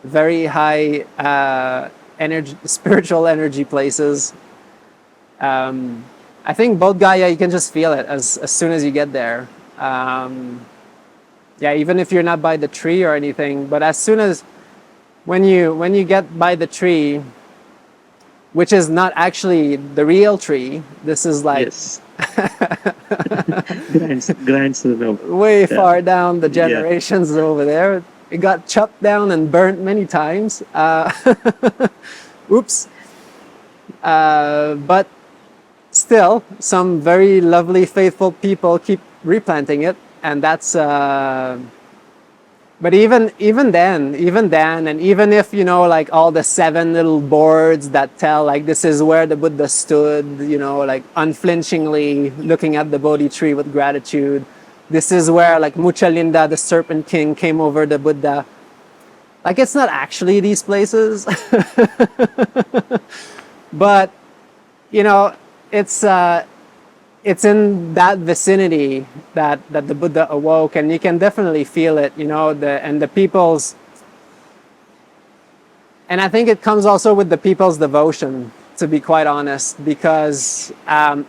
Speaker 1: very high spiritual energy places. I think Bodh Gaya, you can just feel it as soon as you get there. Even if you're not by the tree or anything, but as soon as when you get by the tree, which is not actually the real tree, this is
Speaker 3: Yes. Grandson
Speaker 1: way far down the generations over there. It got chopped down and burnt many times. Oops. But still, some very lovely, faithful people keep replanting it, and that's. But even then, and even if all the 7 little boards that tell this is where the Buddha stood, unflinchingly looking at the Bodhi tree with gratitude. This is where Muchalinda, the serpent king, came over the Buddha. It's not actually these places. But, it's in that vicinity that the Buddha awoke, and you can definitely feel it, and the people's, and I think it comes also with the people's devotion. to be quite honest, because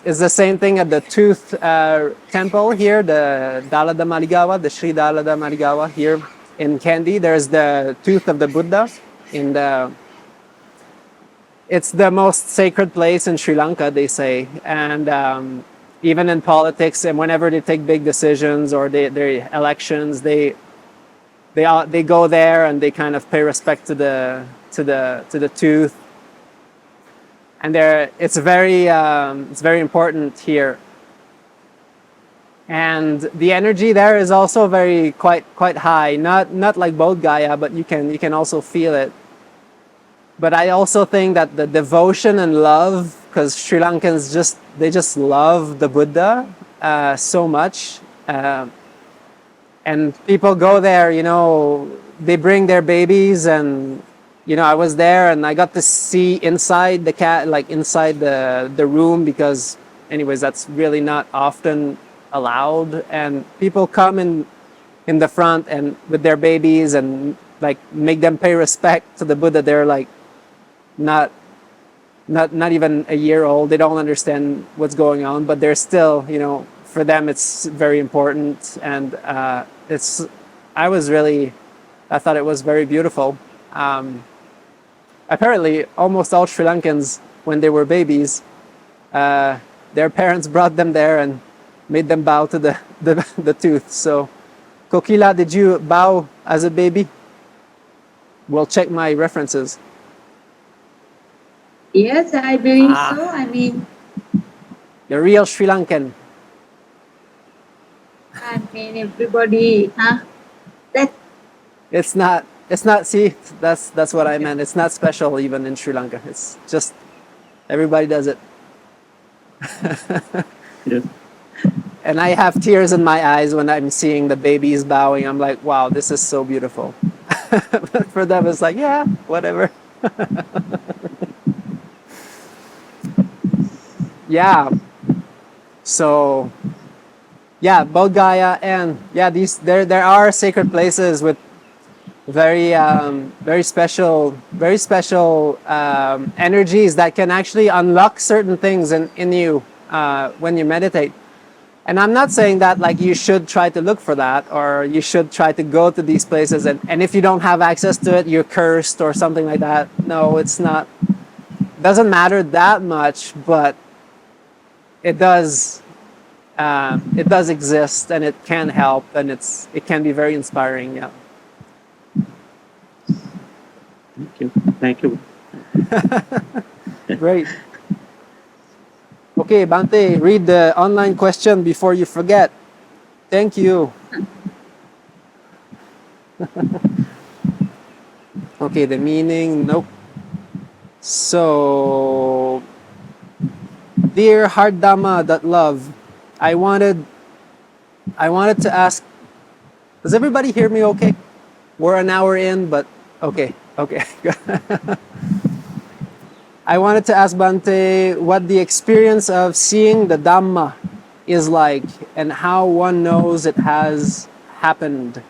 Speaker 1: it's the same thing at the Tooth Temple here, the Dalada Marigawa, the Sri Dalada Marigawa here in Kandy. There's the tooth of the Buddha in the. It's the most sacred place in Sri Lanka, they say, and even in politics, and whenever they take big decisions or their elections, they go there and they kind of pay respect to the tooth, and it's very important here, and the energy there is also quite high, not like Bodh Gaya, but you can also feel it. But I also think that the devotion and love, because Sri Lankans just love the Buddha so much. And people go there, they bring their babies, and I was there and I got to see inside inside the room, because anyways, that's really not often allowed, and people come in the front and with their babies and like make them pay respect to the Buddha. They're like not even a year old. They don't understand what's going on, but they're still, for them it's very important, and I thought it was very beautiful. Apparently almost all Sri Lankans, when they were babies, their parents brought them there and made them bow to the tooth. So Kokila, did you bow as a baby? We'll check my references.
Speaker 2: Yes, I believe so. I mean,
Speaker 1: the real Sri Lankan.
Speaker 2: Everybody, That.
Speaker 1: It's not. See, that's what I meant. It's not special even in Sri Lanka. It's just everybody does it.
Speaker 3: Yes.
Speaker 1: And I have tears in my eyes when I'm seeing the babies bowing. I'm like, wow, this is so beautiful. But for them, it's like, yeah, whatever. Yeah. So, yeah, Bodh Gaya, and yeah, there are sacred places with very special energies that can actually unlock certain things in you when you meditate. And I'm not saying that like you should try to look for that, or you should try to go to these places, and if you don't have access to it, you're cursed or something like that. No, it's not. It doesn't matter that much, but it does exist, and it can help, and it can be very inspiring. Yeah.
Speaker 3: Thank you.
Speaker 1: Great. Okay, Bhante, read the online question before you forget. Thank you. Okay, the meaning, nope. So, dear HeartDhamma.love, I wanted to ask, does everybody hear me okay? We're an hour in, but okay. I wanted to ask Bhante what the experience of seeing the Dhamma is like, and how one knows it has happened.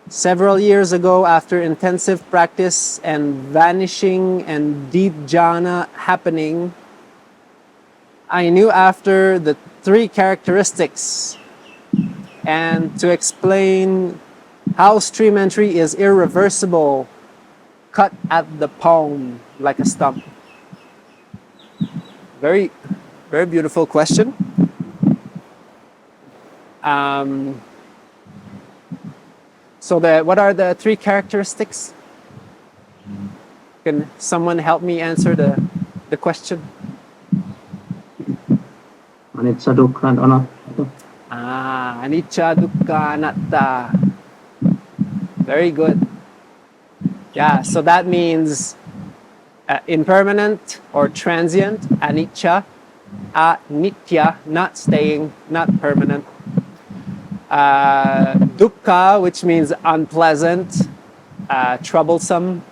Speaker 1: Several years ago, after intensive practice and vanishing and deep jhana happening, I knew after the 3 characteristics, and to explain how stream entry is irreversible, cut at the palm like a stump. Very, very beautiful question. So what are the 3 characteristics? Can someone help me answer the question?
Speaker 4: Anicca, dukkha, and anatta.
Speaker 1: Anicca, dukkha, anatta. Very good. Yeah, so that means impermanent or transient, anicca, anitya, not staying, not permanent. Dukkha, which means unpleasant, troublesome,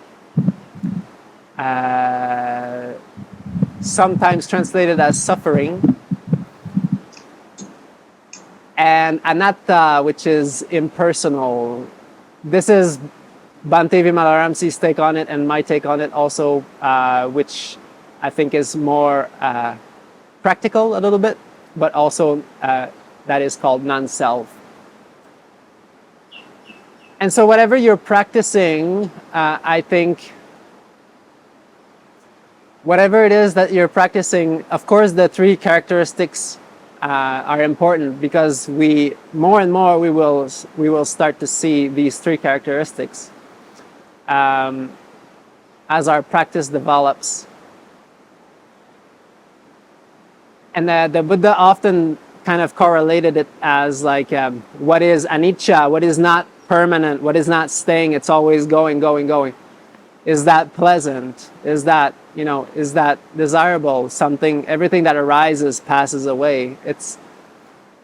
Speaker 1: sometimes translated as suffering. And anatta, which is impersonal. This is Bhante Vimalaramsi's take on it, and my take on it also, which I think is more practical a little bit, but also that is called non-self. And so whatever you're practicing, I think, whatever it is that you're practicing, of course the three characteristics are important, because more and more we will start to see these three characteristics as our practice develops. And the Buddha often kind of correlated it as like what is anicca, what is not permanent, what is not staying, it's always going, going, going. Is that pleasant? Is that, is that desirable? Something, everything that arises passes away. It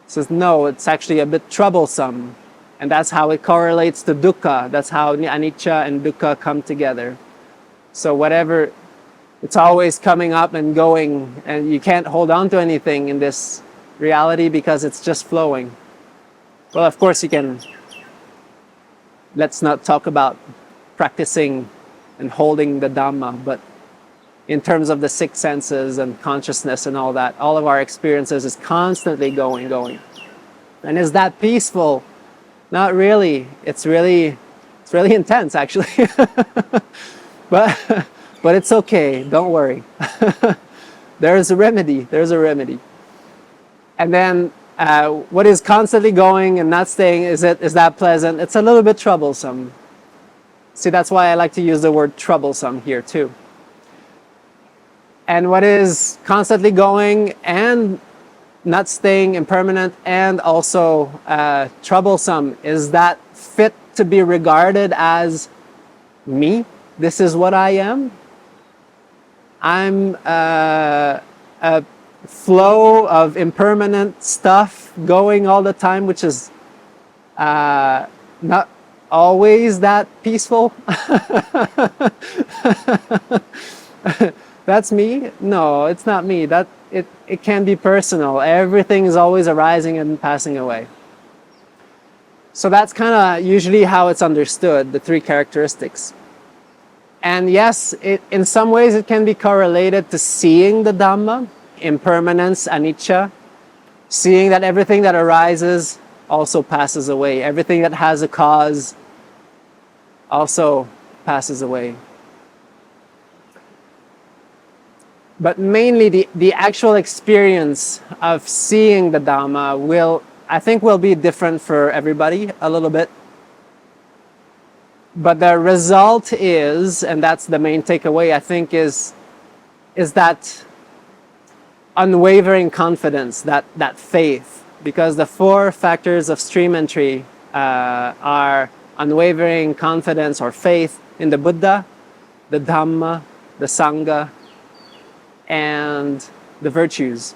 Speaker 1: says no, it's actually a bit troublesome. And that's how it correlates to dukkha. That's how anicca and dukkha come together. So whatever, it's always coming up and going, and you can't hold on to anything in this reality because it's just flowing. Well, of course you can. Let's not talk about practicing and holding the Dhamma, but in terms of the six senses and consciousness and all that, all of our experiences is constantly going, going. And is that peaceful? Not really. It's really intense, actually. but it's okay. Don't worry. There's a remedy. There's a remedy. And then what is constantly going and not staying, is that pleasant? It's a little bit troublesome. See, that's why I like to use the word troublesome here too. And what is constantly going and not staying, impermanent, and also troublesome, is that fit to be regarded as me? This is what I am? I'm a flow of impermanent stuff going all the time, which is not always that peaceful. That's me? No, it's not me. It can be personal. Everything is always arising and passing away. So that's kind of usually how it's understood, the three characteristics. And yes, in some ways it can be correlated to seeing the Dhamma, impermanence, anicca, seeing that everything that arises also passes away. Everything that has a cause also passes away. But mainly the actual experience of seeing the Dhamma I think will be different for everybody a little bit. But the result is, and that's the main takeaway, I think, is that unwavering confidence, that faith. Because the four factors of stream entry are unwavering confidence or faith in the Buddha, the Dhamma, the Sangha, and the virtues.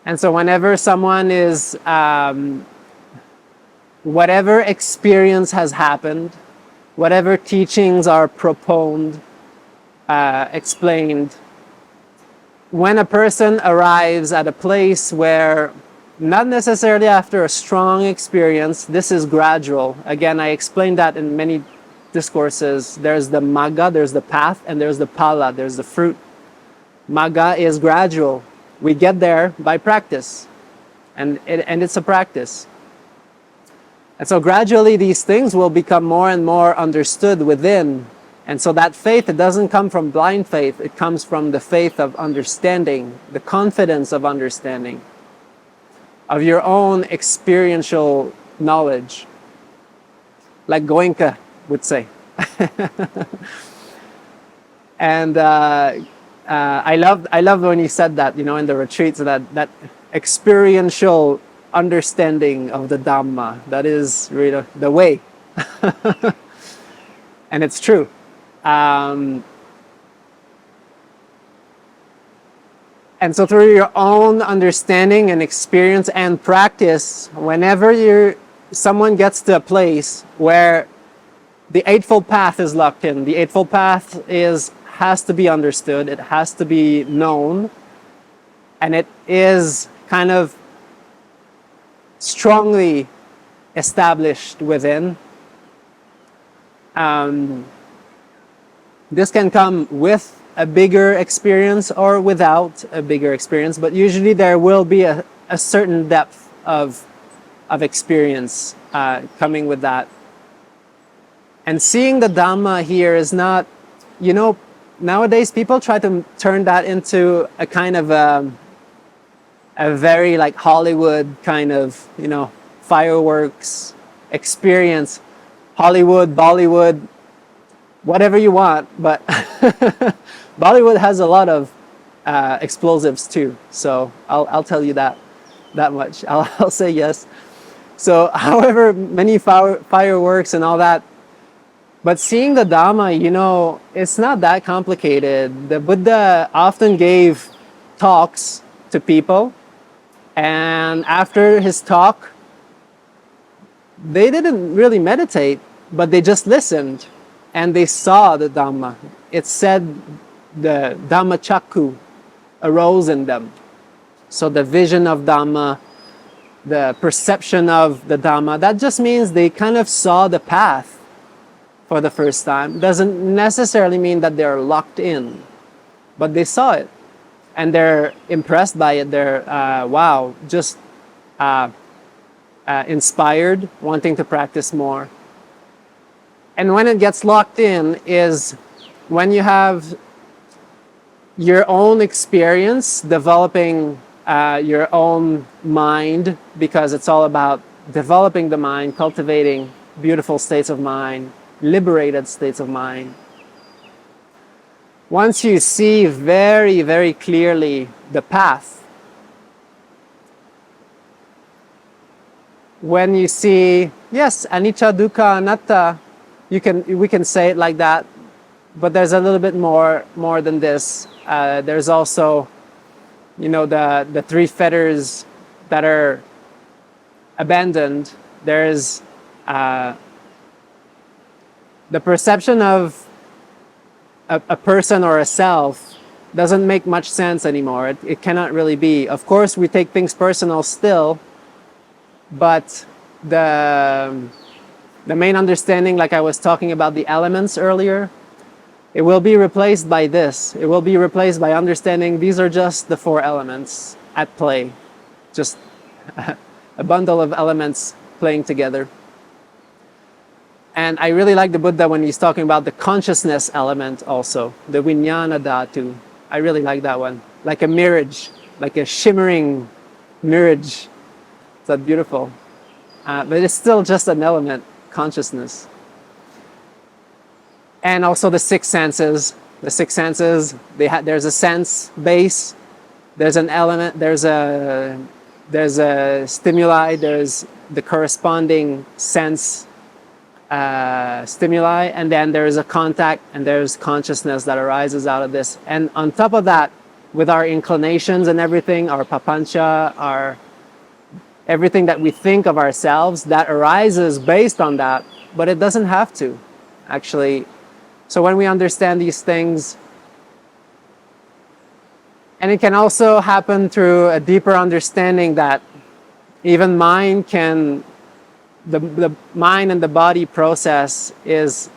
Speaker 1: And so whenever someone is, whatever experience has happened, whatever teachings are proponed, explained, when a person arrives at a place where, not necessarily after a strong experience, this is gradual. Again, I explained that in many discourses. There's the magga, there's the path, and there's the phala, there's the fruit. Magga is gradual. We get there by practice, and it's a practice. And so gradually these things will become more and more understood within. And so that faith, it doesn't come from blind faith, it comes from the faith of understanding, the confidence of understanding, of your own experiential knowledge, like Goenka would say. And I love when he said that, in the retreats, that experiential understanding of the Dhamma, that is really the way. And it's true. And so through your own understanding and experience and practice, whenever someone gets to a place where the Eightfold Path is locked in, the Eightfold Path has to be understood, it has to be known, and it is kind of strongly established within. This can come with a bigger experience or without a bigger experience, but usually there will be a certain depth of experience coming with that. And seeing the Dhamma here is not, nowadays people try to turn that into a kind of a very like Hollywood kind of, fireworks experience. Hollywood, Bollywood, whatever you want, but Bollywood has a lot of explosives too. So I'll tell you that much. I'll say yes. So however many fireworks and all that, but seeing the Dhamma, it's not that complicated. The Buddha often gave talks to people, and after his talk, they didn't really meditate, but they just listened, and they saw the Dhamma. It said the Dhamma Chakku arose in them. So the vision of Dhamma, the perception of the Dhamma, that just means they kind of saw the path for the first time. Doesn't necessarily mean that they're locked in, but they saw it and they're impressed by it. They're just inspired, wanting to practice more. And when it gets locked in is when you have your own experience developing your own mind, because it's all about developing the mind, cultivating beautiful states of mind, liberated states of mind. Once you see very, very clearly the path, when you see, yes, anicca, dukkha, anatta, we can say it like that, but there's a little bit more than this. There's also, the three fetters that are abandoned. There's the perception of a person or a self doesn't make much sense anymore. It cannot really be. Of course, we take things personal still, but the main understanding, like I was talking about the elements earlier, it will be replaced by this. It will be replaced by understanding these are just the four elements at play. Just a bundle of elements playing together. And I really like the Buddha when he's talking about the consciousness element also, the vijnana dhatu. I really like that one. Like a mirage, like a shimmering mirage. Is that beautiful? But it's still just an element, consciousness. And also the six senses. The six senses, there's a sense base, there's an element, there's a stimuli, there's the corresponding sense stimuli, and then there's a contact, and there's consciousness that arises out of this. And on top of that, with our inclinations and everything, our papancha, everything that we think of ourselves, that arises based on that, but it doesn't have to, actually. So when we understand these things, and it can also happen through a deeper understanding that even mind can, the mind and the body process is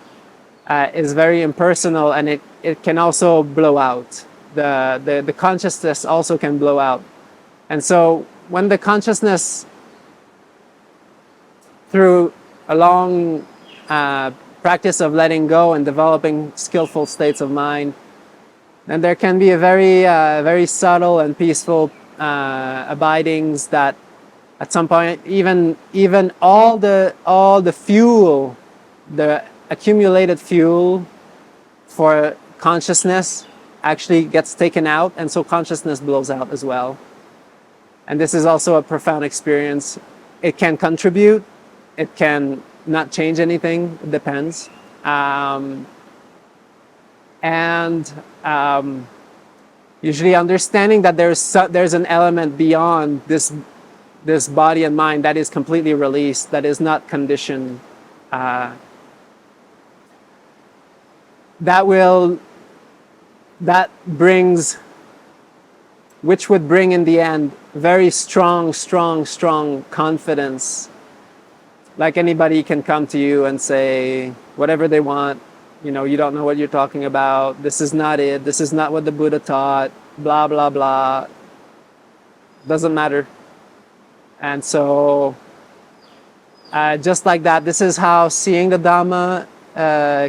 Speaker 1: very impersonal, and it can also blow out. The consciousness also can blow out. And so when the consciousness, through a long practice of letting go and developing skillful states of mind, then there can be a very subtle and peaceful abidings that at some point even all the fuel, the accumulated fuel for consciousness actually gets taken out, and so consciousness blows out as well. And this is also a profound experience. It can contribute, it can not change anything, it depends. Usually understanding that there's an element beyond this body and mind that is completely released, that is not conditioned, which would bring in the end very strong confidence. Like anybody can come to you and say whatever they want, you don't know what you're talking about. This is not it. This is not what the Buddha taught. Blah, blah, blah. Doesn't matter. And so, just like that, this is how seeing the Dhamma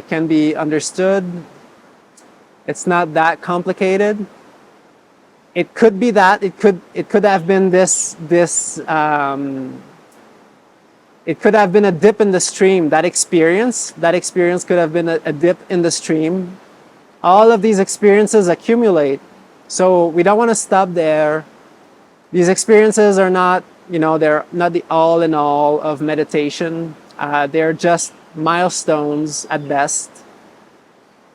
Speaker 1: can be understood. It's not that complicated. It could be that. It could have been this. It could have been a dip in the stream. That experience could have been a dip in the stream. All of these experiences accumulate. So we don't want to stop there. These experiences are not, they're not the all in all of meditation. They're just milestones at best.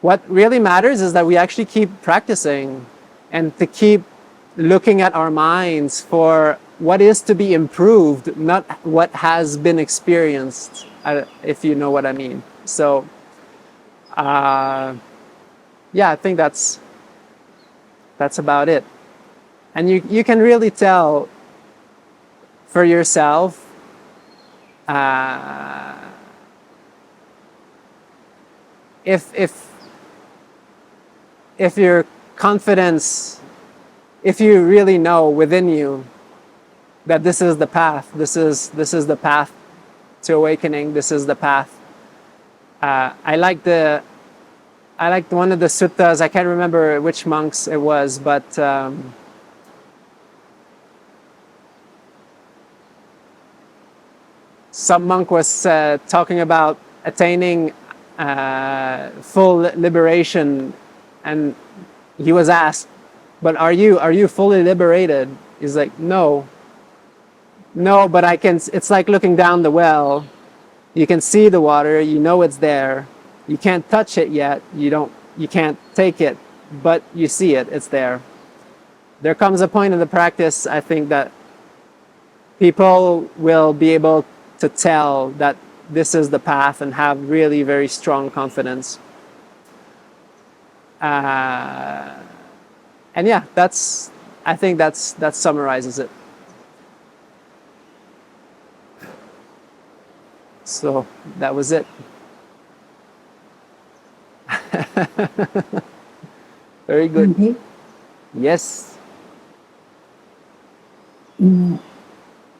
Speaker 1: What really matters is that we actually keep practicing and to keep looking at our minds for what is to be improved, not what has been experienced, if you know what I mean. So, I think that's about it. And you can really tell for yourself if your confidence, if you really know within you that this is the path, this is the path to awakening, this is the path. I liked one of the suttas. I can't remember which monks it was, but some monk was talking about attaining full liberation, and he was asked, "But are you fully liberated?" He's like, "No, but I can." It's like looking down the well. You can see the water. You know it's there. You can't touch it yet. You can't take it, but you see it. It's there. There comes a point in the practice, I think, that people will be able to tell that this is the path and have really very strong confidence. And yeah, I think that summarizes it. So that was it. Very good.
Speaker 5: Bhante,
Speaker 1: Yes.
Speaker 5: in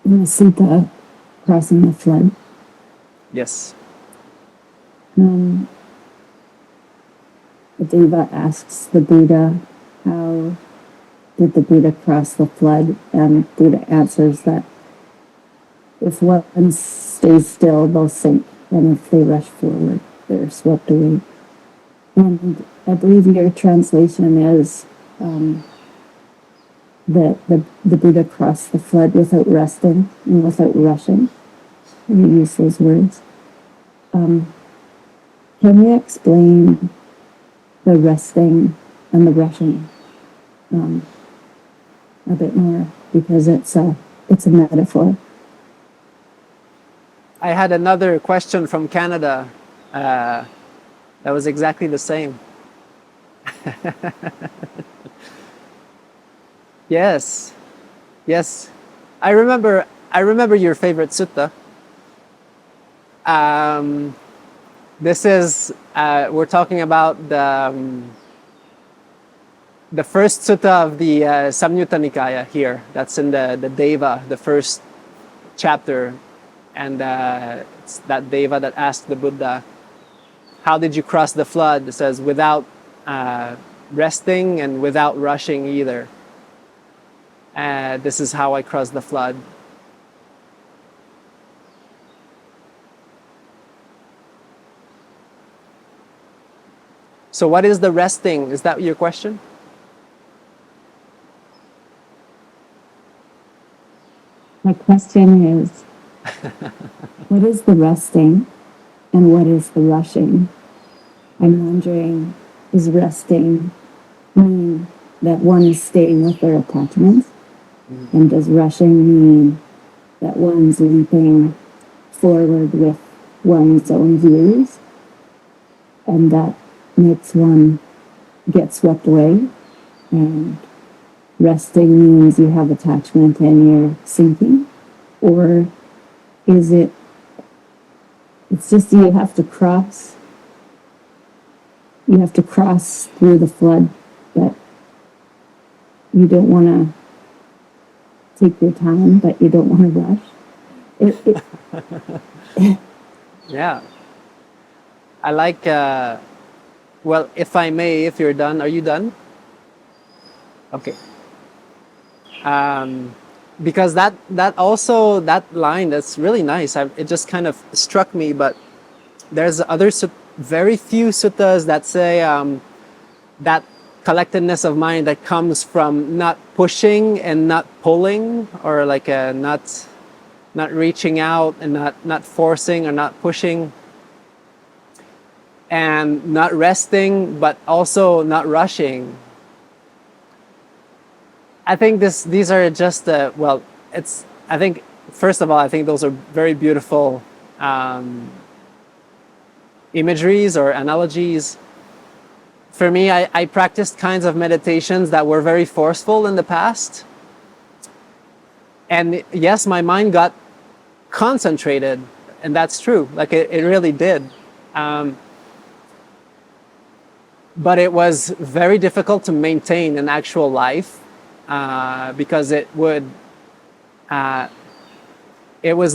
Speaker 5: the sutta crossing the flood,
Speaker 1: Yes.
Speaker 5: the Deva asks the Buddha, how did the Buddha cross the flood? And Buddha answers that if one stays still, they'll sink, and if they rush forward, they're swept away. And I believe your translation is that the Buddha crossed the flood without resting and without rushing. You use those words. Can you explain the resting and the rushing a bit more? Because it's a metaphor.
Speaker 1: I had another question from Canada that was exactly the same. Yes. I remember your favorite sutta. This is we're talking about the first sutta of the Samyutta Nikaya here. That's in the Deva, the first chapter, and it's that Deva that asked the Buddha, "How did you cross the flood?" It says, "Without resting and without rushing either. This is how I crossed the flood." So what is the resting? Is that your question?
Speaker 5: My question is, what is the resting and what is the rushing? I'm wondering, is resting mean that one is staying with their attachments? And does rushing mean that one's leaping forward with one's own views? And that makes one get swept away? And resting means you have attachment and you're sinking? Or is it's just you have to cross you have to cross through the flood, but you don't want to take your time, but you don't want to rush.
Speaker 1: Yeah. I like, well, if I may, if you're done, are you done? Okay. Because that also, that line, that's really nice. It just kind of struck me, but there's very few suttas that say that collectedness of mind that comes from not pushing and not pulling, or like not reaching out and not forcing or not pushing, and not resting, but also not rushing. I think these are just well, I think, first of all, I think those are very beautiful imageries or analogies. For me, I practiced kinds of meditations that were very forceful in the past. And yes, my mind got concentrated, and that's true. Like it really did. But it was very difficult to maintain in actual life because it was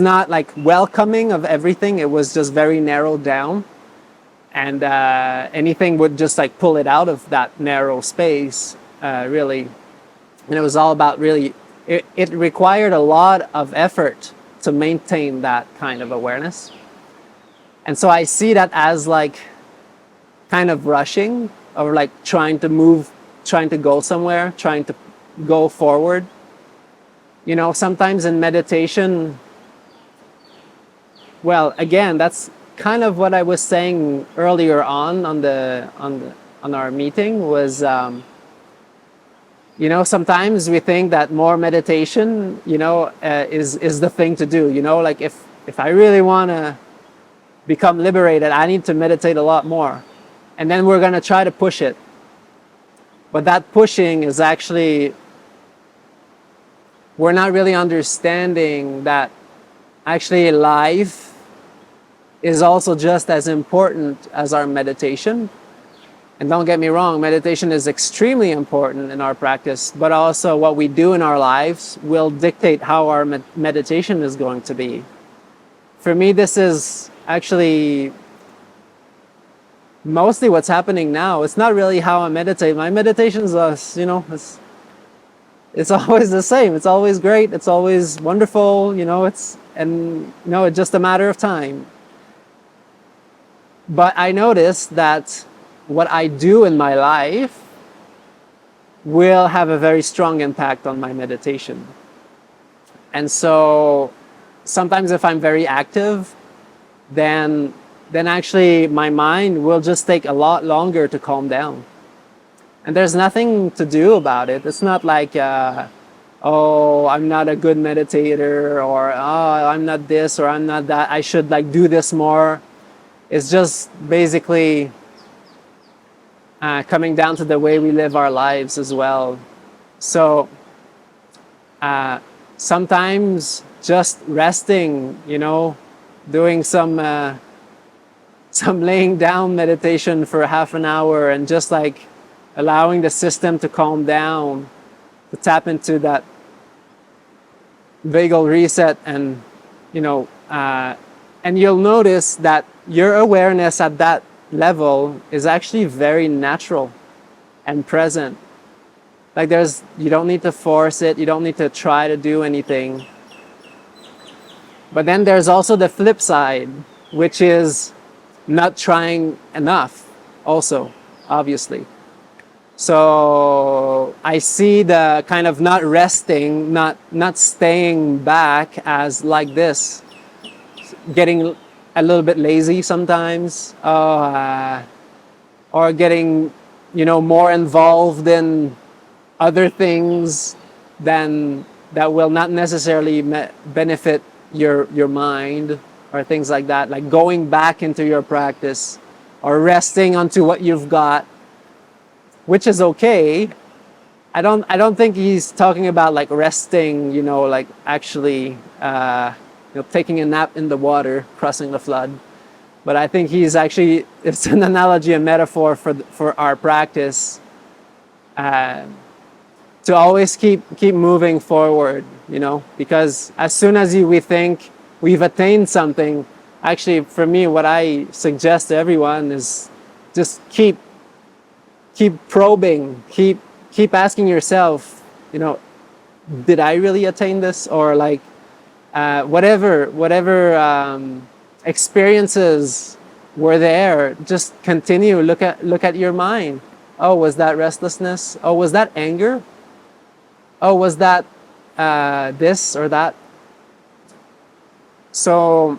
Speaker 1: not like welcoming of everything. It was just very narrowed down. And anything would just like pull it out of that narrow space, really. And it was all about really, it required a lot of effort to maintain that kind of awareness. And so I see that as like kind of rushing, or like trying to move, trying to go somewhere, trying to go forward. You know, sometimes in meditation, well, again, that's kind of what I was saying earlier on our meeting was, you know, sometimes we think that more meditation, you know, is the thing to do. You know, like if I really want to become liberated, I need to meditate a lot more. And then we're going to try to push it. But that pushing is actually, we're not really understanding that actually life is also just as important as our meditation. And don't get me wrong, meditation is extremely important in our practice, but also what we do in our lives will dictate how our meditation is going to be. For me, this is actually mostly what's happening now. It's not really how I meditate. My meditations are, you know, it's always the same. It's always great. It's always wonderful. You know, it's just a matter of time. But I noticed that what I do in my life will have a very strong impact on my meditation. And so sometimes if I'm very active, then actually my mind will just take a lot longer to calm down. And there's nothing to do about it. It's not like, oh, I'm not a good meditator, or oh, I'm not this, or I'm not that. I should like do this more. It's just basically coming down to the way we live our lives as well. So sometimes just resting, you know, doing some laying down meditation for half an hour and just like allowing the system to calm down, to tap into that vagal reset, and you know, and you'll notice that your awareness at that level is actually very natural and present. Like you don't need to force it, you don't need to try to do anything. But then there's also the flip side, which is not trying enough also, obviously. So I see the kind of not resting, not staying back as like this, getting a little bit lazy sometimes, or getting, you know, more involved in other things than that will not necessarily benefit your mind, or things like that, like going back into your practice or resting onto what you've got, which is okay. I don't think he's talking about like resting, you know, like actually you know, taking a nap in the water, crossing the flood. But I think he's actually, it's an analogy, a metaphor for our practice, to always keep moving forward, because as soon as we think we've attained something, actually for me, what I suggest to everyone is just keep probing, keep asking yourself, did I really attain this? Or like, whatever experiences were there, just continue, look at your mind. Oh, was that restlessness? Oh, was that anger? Oh, was that this or that? So,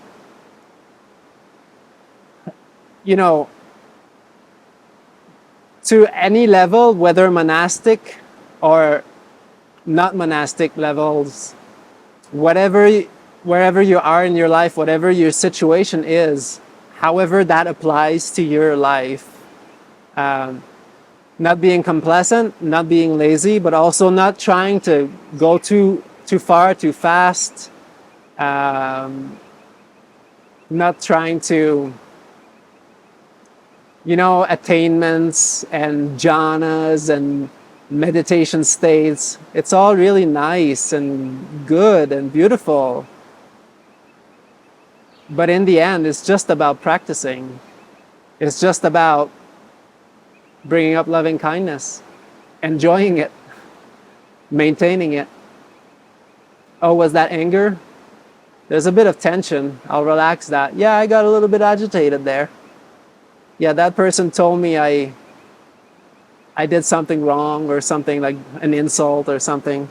Speaker 1: to any level, whether monastic or not monastic levels, wherever you are in your life, whatever your situation is, however that applies to your life, not being complacent, not being lazy, but also not trying to go too far, too fast, not trying to, attainments and jhanas and meditation states. It's all really nice and good and beautiful. But in the end, it's just about practicing. It's just about bringing up loving kindness, enjoying it, maintaining it. Oh, was that anger? There's a bit of tension. I'll relax that. Yeah, I got a little bit agitated there. Yeah, that person told me I did something wrong, or something like an insult or something.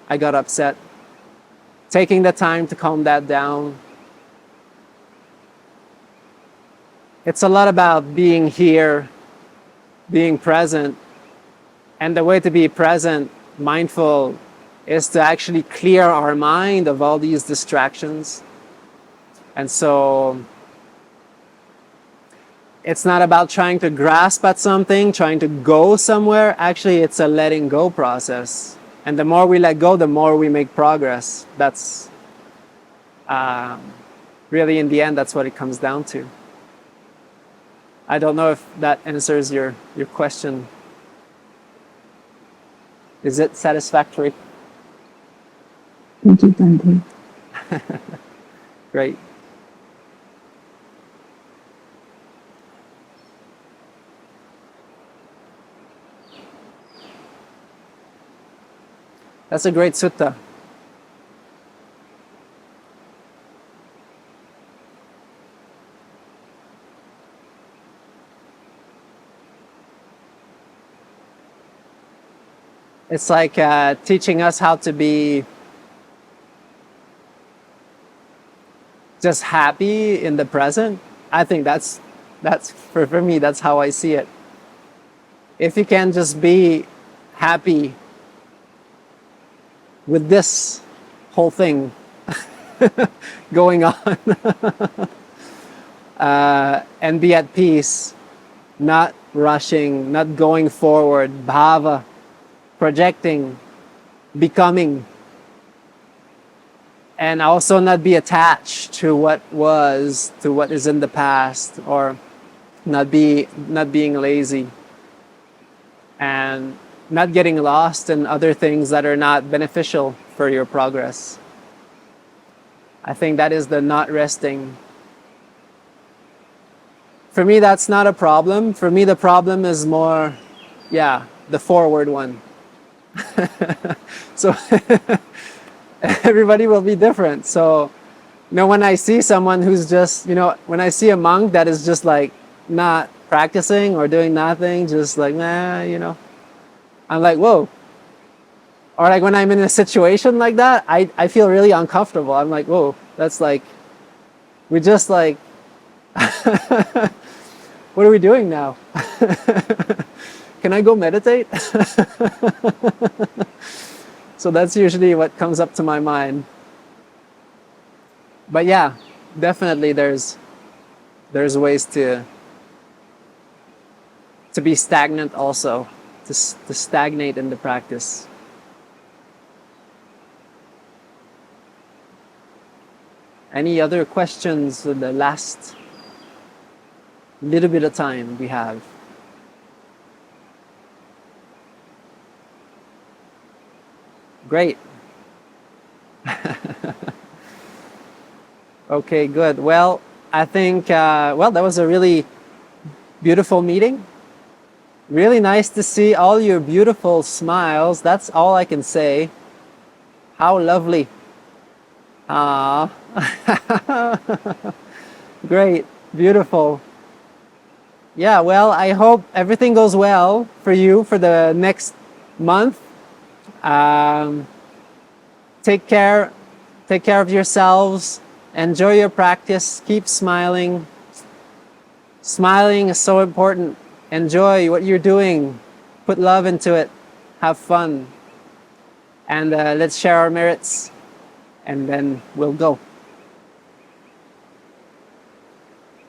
Speaker 1: I got upset. Taking the time to calm that down. It's a lot about being here, being present. And the way to be present, mindful, is to actually clear our mind of all these distractions. And so it's not about trying to grasp at something, trying to go somewhere. Actually, it's a letting go process. And the more we let go, the more we make progress. That's really, in the end, that's what it comes down to. I don't know if that answers your question. Is it satisfactory?
Speaker 5: Thank you, Bhante.
Speaker 1: Great. That's a great sutta. It's like teaching us how to be just happy in the present. I think that's for me, that's how I see it. If you can just be happy with this whole thing going on, and be at peace, not rushing, not going forward, bhava, projecting, becoming, and also not be attached to what was, to what is in the past, or not being lazy, and not getting lost in other things that are not beneficial for your progress. I think that is the not resting. For me, that's not a problem. For me, the problem is more, the forward one. So everybody will be different. So, when I see someone who's just, when I see a monk that is just like not practicing or doing nothing, just like, I'm like, whoa. Or like when I'm in a situation like that, I feel really uncomfortable. I'm like, whoa, that's like, we just like, what are we doing now? Can I go meditate? So that's usually what comes up to my mind. But yeah, definitely there's ways to be stagnant also, to stagnate in the practice. Any other questions? The last little bit of time we have. Great. Okay, good. Well, I think, that was a really beautiful meeting. Really nice to see all your beautiful smiles. That's all I can say. How lovely. Ah, great, beautiful. Yeah, well, I hope everything goes well for you for the next month. Take care of yourselves. Enjoy your practice. Keep smiling. Smiling is so important. Enjoy what you're doing. Put love into it. Have fun. And let's share our merits. And then we'll go.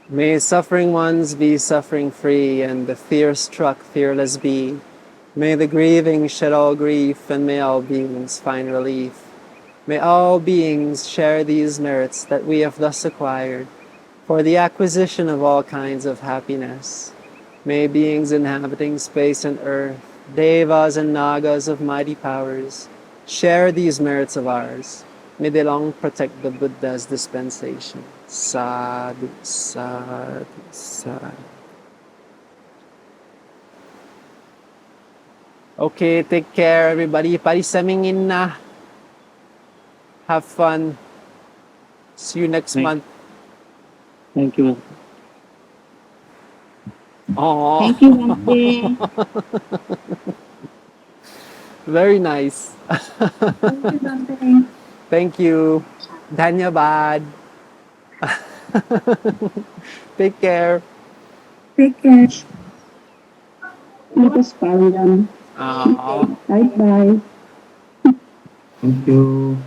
Speaker 1: May suffering ones be suffering free, and the fear-struck fearless be. May the grieving shed all grief, and may all beings find relief. May all beings share these merits that we have thus acquired for the acquisition of all kinds of happiness. May beings inhabiting space and earth, devas and nagas of mighty powers, share these merits of ours. May they long protect the Buddha's dispensation. Sadhu, sadhu, sadhu. Okay, take care everybody. Parisamingin na. Have fun. See you next month.
Speaker 3: Thank you.
Speaker 1: Aww.
Speaker 2: Thank you, Bhante.
Speaker 1: Very nice.
Speaker 2: Thank you, Bhante.
Speaker 1: Thank you. Dhanyabad. Take care.
Speaker 2: Take care.
Speaker 5: Tapos paalam.
Speaker 1: Aww.
Speaker 5: Bye-bye.
Speaker 4: Thank you.